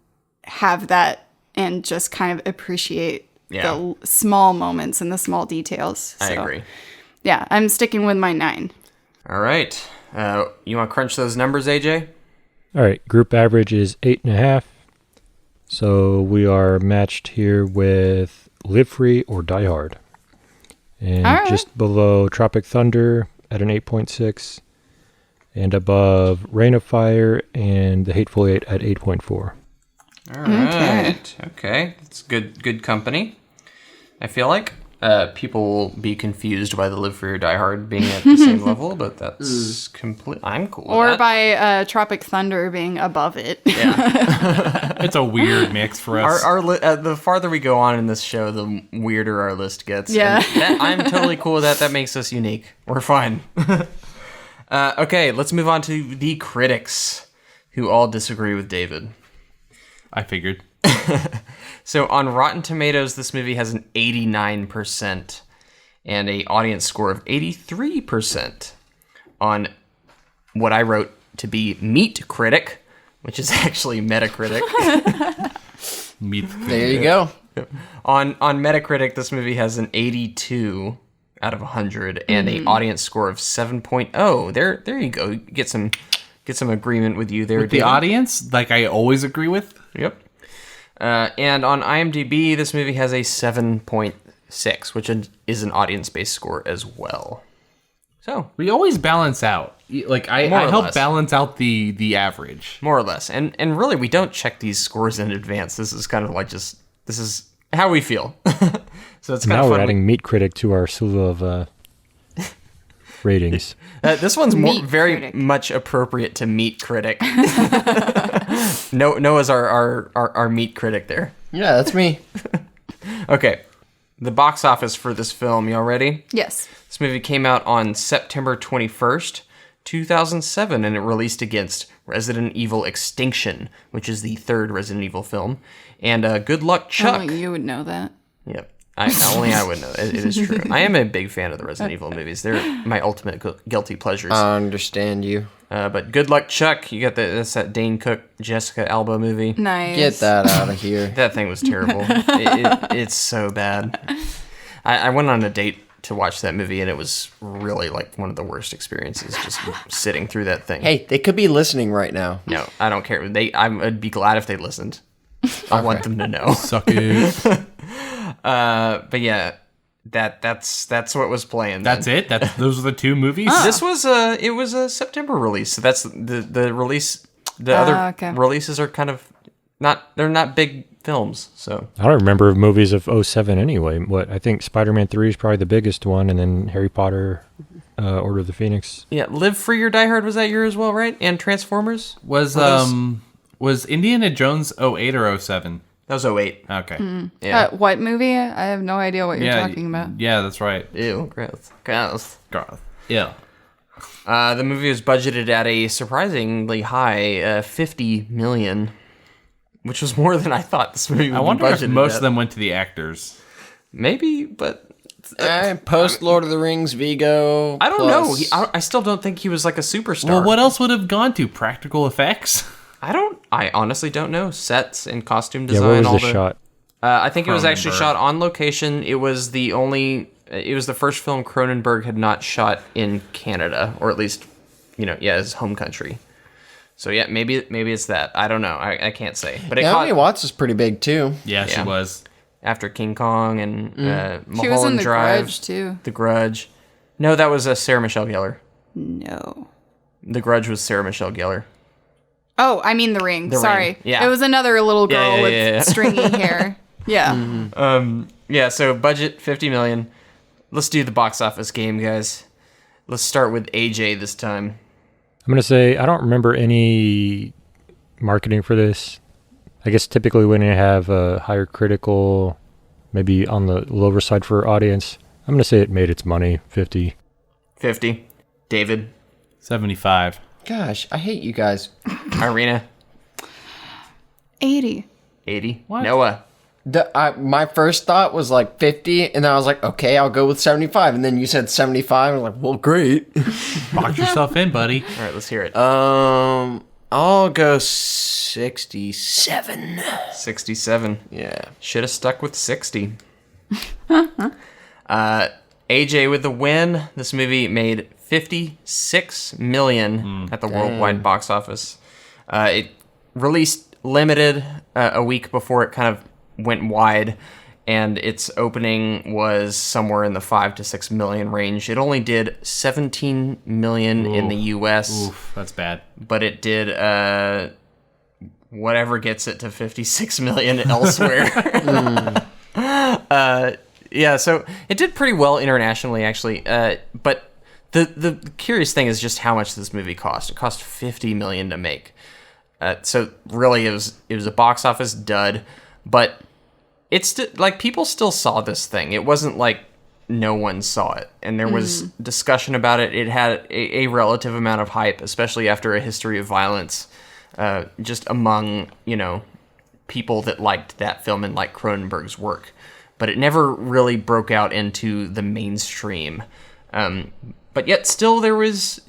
have that and just kind of appreciate the small moments and the small details. I So, agree. Yeah, I'm sticking with my 9. All right. You want to crunch those numbers, AJ? All right, group average is 8.5. So we are matched here with Live Free or Die Hard. And All right. just below Tropic Thunder at an 8.6. And above Rain of Fire and The Hateful Eight at 8.4. All right. Okay. It's good company. I feel like people will be confused by the Live Free or Die Hard being at the same level, but that's complete. I'm cool with Or that. by Tropic Thunder being above it. It's a weird mix for us. The farther we go on in this show, the weirder our list gets. Yeah. And I'm totally cool with that. That makes us unique. We're fine. Okay, let's move on to the critics, who all disagree with David. I figured. So on Rotten Tomatoes, this movie has an 89% and a audience score of 83%. On what I wrote to be Meat Critic, which is actually Metacritic. There you go. On Metacritic, this movie has an 82 out of 100 and a audience score of 7.0. There you go. Get some agreement with you there, With the David. audience, like I always agree with. Yep. And on IMDb, this movie has a 7.6, which is an audience-based score as well. So We always balance out. Like I More or help less. balance out the average. more or less, and really, we don't check these scores in advance. This is kind of like this is how we feel. So it's kind Now of we're fun. adding Meat Critic to our slew of ratings. This one's Meat very Critic. much appropriate to Meat Critic. Noah's our Meat Critic there. Yeah, that's me. Okay, the box office for this film. Y'all ready? Yes. This movie came out on September 21st, 2007, and it released against Resident Evil Extinction, which is the third Resident Evil film, and Good Luck Chuck. Only you would know that. Yep. Only I would know. It is true. I am a big fan of the Resident Evil movies. They're my ultimate guilty pleasures. I understand you. But Good Luck Chuck, you got that's that Dane Cook, Jessica Alba movie. Nice. Get that out of here. That thing was terrible. It's so bad. I went on a date to watch that movie, and it was really like one of the worst experiences just sitting through that thing. Hey, they could be listening right now. No, I don't care. I'd be glad if they listened. I want them to know. Suck it. But yeah, that's what was playing. That's it. Those are the two movies. This was it was a September release. So that's the release. The other okay. releases are kind of they're not big films. So I don't remember movies of 07 anyway. I think Spider-Man 3 is probably the biggest one, and then Harry Potter, Order of the Phoenix. yeah, Live Free or Die Hard was that year as well, right? And Transformers Was Indiana Jones 08 or 07? that was 08. Okay. Yeah. What movie? I have no idea what you're talking about. Yeah, that's right. Ew, gross. Yeah. The movie was budgeted at a surprisingly high 50 million, which was more than I thought this movie would I wonder be if budgeted most at. of them went to the actors. Maybe, but Post Lord of the Rings, Viggo. I don't plus- know. I still don't think he was like a superstar. Well, what else would have gone to? Practical effects? I honestly don't know. Sets and costume Yeah, design. what was the shot? I think it was actually Cronenberg. shot on location. It was the first film Cronenberg had not shot in Canada, or at least, his home country. So yeah, maybe it's that. I don't know. I can't say. But Naomi Watts is pretty big too. Yeah, she was. After King Kong and Mulholland She was in The Drive, Grudge, too. The Grudge. No, that was Sarah Michelle Gellar. No. The Grudge was Sarah Michelle Gellar. Oh, I mean The Ring. Sorry. Ring, yeah. It was another little girl with stringy hair. Yeah. Yeah, so budget $50 million. Let's do the box office game, guys. Let's start with AJ this time. I'm going to say I don't remember any marketing for this. I guess typically when you have a higher critical, maybe on the lower side for audience, I'm going to say it made its money, 50. 50. David. 75. Gosh, I hate you guys. Irina. 80. 80. What? Noah. My first thought was like 50, and then I was like, okay, I'll go with 75. And then you said 75, and I'm like, well, great. Box yourself in, buddy. All right, let's hear it. I'll go 67. 67. Yeah. Should have stuck with 60. AJ with the win. This movie made $56 million at the worldwide box office. It released limited a week before it kind of went wide, and its opening was somewhere in the 5 to 6 million range. It only did 17 million in the US. Oof, that's bad. But it did whatever gets it to 56 million elsewhere. Yeah, so it did pretty well internationally, actually. But the curious thing is just how much this movie cost. It cost $50 million to make. So really, it was a box office dud. But it's like people still saw this thing. It wasn't like no one saw it, and there was discussion about it. It had a relative amount of hype, especially after a history of violence, just among people that liked that film and liked Cronenberg's work. But it never really broke out into the mainstream. But yet still there's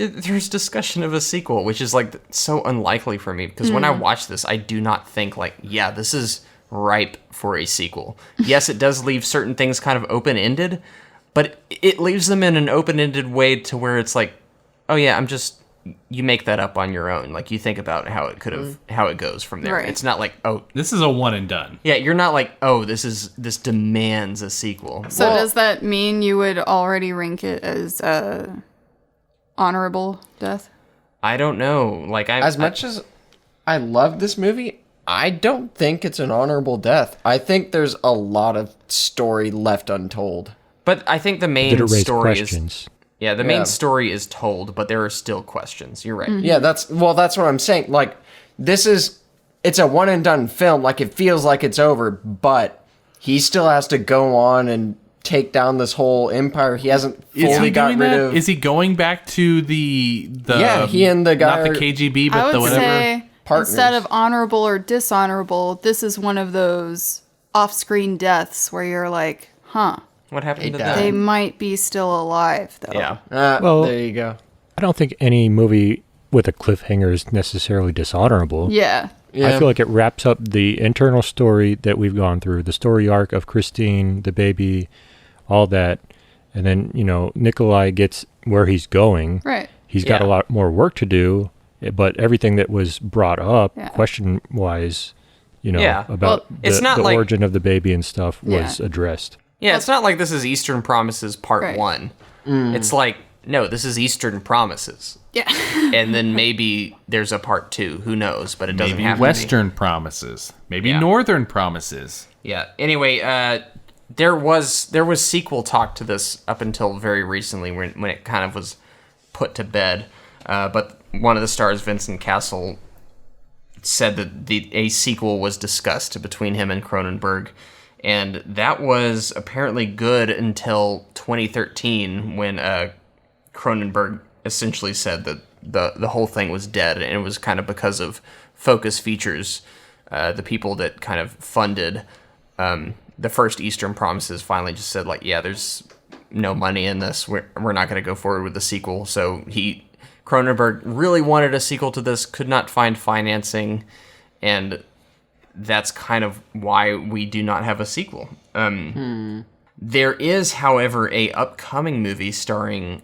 discussion of a sequel, which is like so unlikely for me, because when I watch this, I do not think like, yeah, this is ripe for a sequel. Yes, it does leave certain things kind of open-ended, but it leaves them in an open-ended way to where it's like, oh yeah, you make that up on your own. Like, you think about how it goes from there. Right. It's not like, oh, This is a one and done. yeah, you're not like, oh, this demands a sequel. So does that mean you would already rank it as honorable death? I don't know. Like, As much as I love this movie, I don't think it's an honorable death. I think there's a lot of story left untold. But I think the main Did it raise story questions? the main story is told, but there are still questions. You're right. Yeah, that's what I'm saying. Like, it's a one and done film. Like, it feels like it's over, but he still has to go on and take down this whole empire. He hasn't fully got rid of. Is he going back to the? Yeah, he and the guy not the KGB, but I would the whatever. say partners. instead of honorable or dishonorable, this is one of those off-screen deaths where you're like, huh, What happened to died. they them? might be still alive though. Yeah. Well- there you go. I don't think any movie with a cliffhanger is necessarily dishonorable. Yeah. I feel like it wraps up the internal story that we've gone through, the story arc of Christine, the baby, all that. And then, Nikolai gets where he's going. Right. He's got a lot more work to do, but everything that was brought up, Yeah. question-wise, Yeah. about Well, it's not the like- origin of the baby and stuff was Yeah. addressed. Yeah, it's not like this is Eastern Promises Part Right. 1. It's like, no, this is Eastern Promises. Yeah. And then maybe there's a Part 2. Who knows? But it doesn't Maybe have Western promises. Maybe Yeah. Northern promises. to be. Yeah. Anyway, there was sequel talk to this up until very recently when it kind of was put to bed. But one of the stars, Vincent Cassel, said that a sequel was discussed between him and Cronenberg. And that was apparently good until 2013 when Cronenberg essentially said that the whole thing was dead, and it was kind of because of Focus Features, the people that kind of funded the first Eastern Promises finally just said, like, yeah, there's no money in this. We're not going to go forward with the sequel. So Cronenberg really wanted a sequel to this, could not find financing, and that's kind of why we do not have a sequel. There is, however, a upcoming movie starring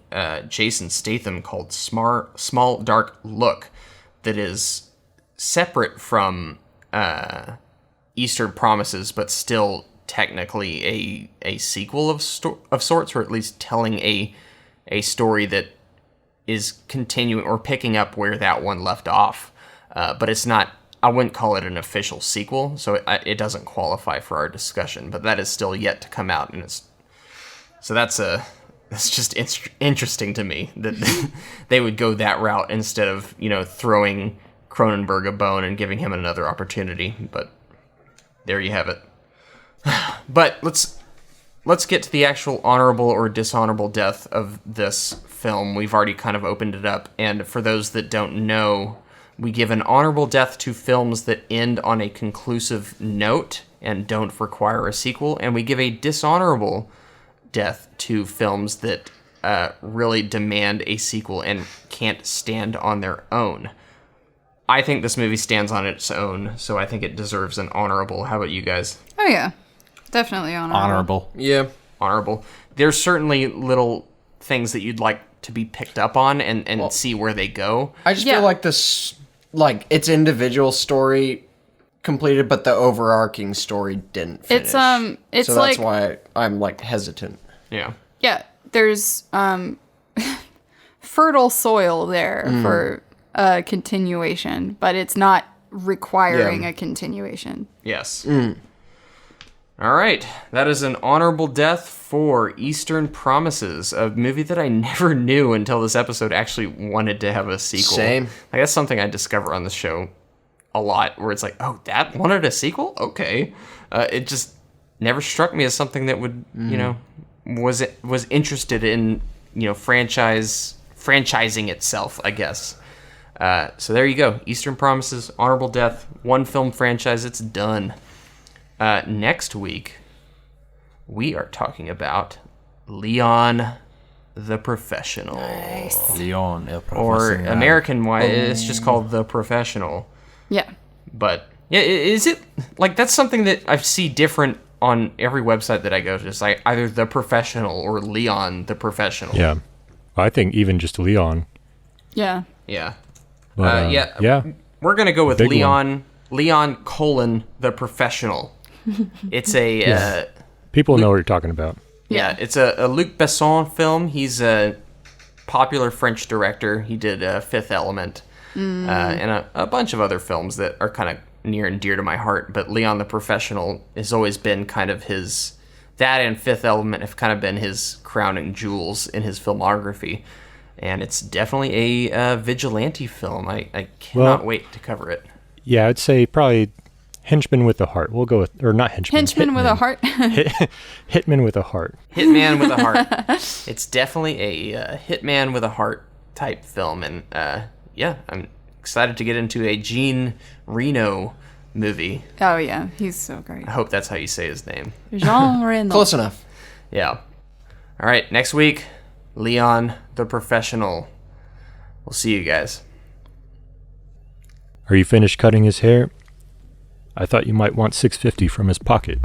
Jason Statham called Small Dark Look that is separate from Eastern Promises, but still technically a sequel of sorts, or at least telling a story that is continuing or picking up where that one left off. But it's not, I wouldn't call it an official sequel, so it doesn't qualify for our discussion, but that is still yet to come out, and that's just interesting to me that they would go that route instead of, throwing Cronenberg a bone and giving him another opportunity. But there you have it. But let's get to the actual honorable or dishonorable death of this film. We've already kind of opened it up, and for those that don't know, we give an honorable death to films that end on a conclusive note and don't require a sequel, and we give a dishonorable death to films that really demand a sequel and can't stand on their own. I think this movie stands on its own, so I think it deserves an honorable. How about you guys? Oh, yeah. Definitely honorable. Yeah. Honorable. There's certainly little things that you'd like to be picked up on and see where they go. I just feel like this, its individual story completed, but the overarching story didn't finish. It's so that's why I'm hesitant. Yeah. Yeah, there's fertile soil there for a continuation, but it's not requiring a continuation. Yes. All right. That is an honorable death for Eastern Promises, a movie that I never knew until this episode actually wanted to have a sequel. Same. That's something I discover on the show a lot, where it's like, oh, that wanted a sequel? Okay. It just never struck me as something that would, was interested in, franchising itself, I guess. So there you go. Eastern Promises, honorable death, one film franchise, it's done. Next week, we are talking about Leon the Professional. Nice. Leon el Professional. Or American-wise, it's just called The Professional. Yeah. But, yeah, is it, that's something that I see different on every website that I go to. It's either The Professional or Leon the Professional. Yeah. I think even just Leon. Yeah. Yeah. But, yeah. We're going to go with Big Leon the Professional. It's a... People know what you're talking about. Yeah, it's a Luc Besson film. He's a popular French director. He did Fifth Element and a bunch of other films that are kind of near and dear to my heart. But Leon the Professional has always been kind of his... That and Fifth Element have kind of been his crowning jewels in his filmography. And it's definitely a vigilante film. I cannot wait to cover it. Yeah, I'd say probably Henchman with a Heart. We'll go with, or not Henchman. Henchman with a Heart. Hitman with a Heart. Hitman with a Heart. It's definitely a Hitman with a Heart type film. And I'm excited to get into a Jean Reno movie. Oh, yeah. He's so great. I hope that's how you say his name. Jean Reno. Close enough. Yeah. All right, next week, Leon the Professional. We'll see you guys. Are you finished cutting his hair? I thought you might want $6.50 from his pocket.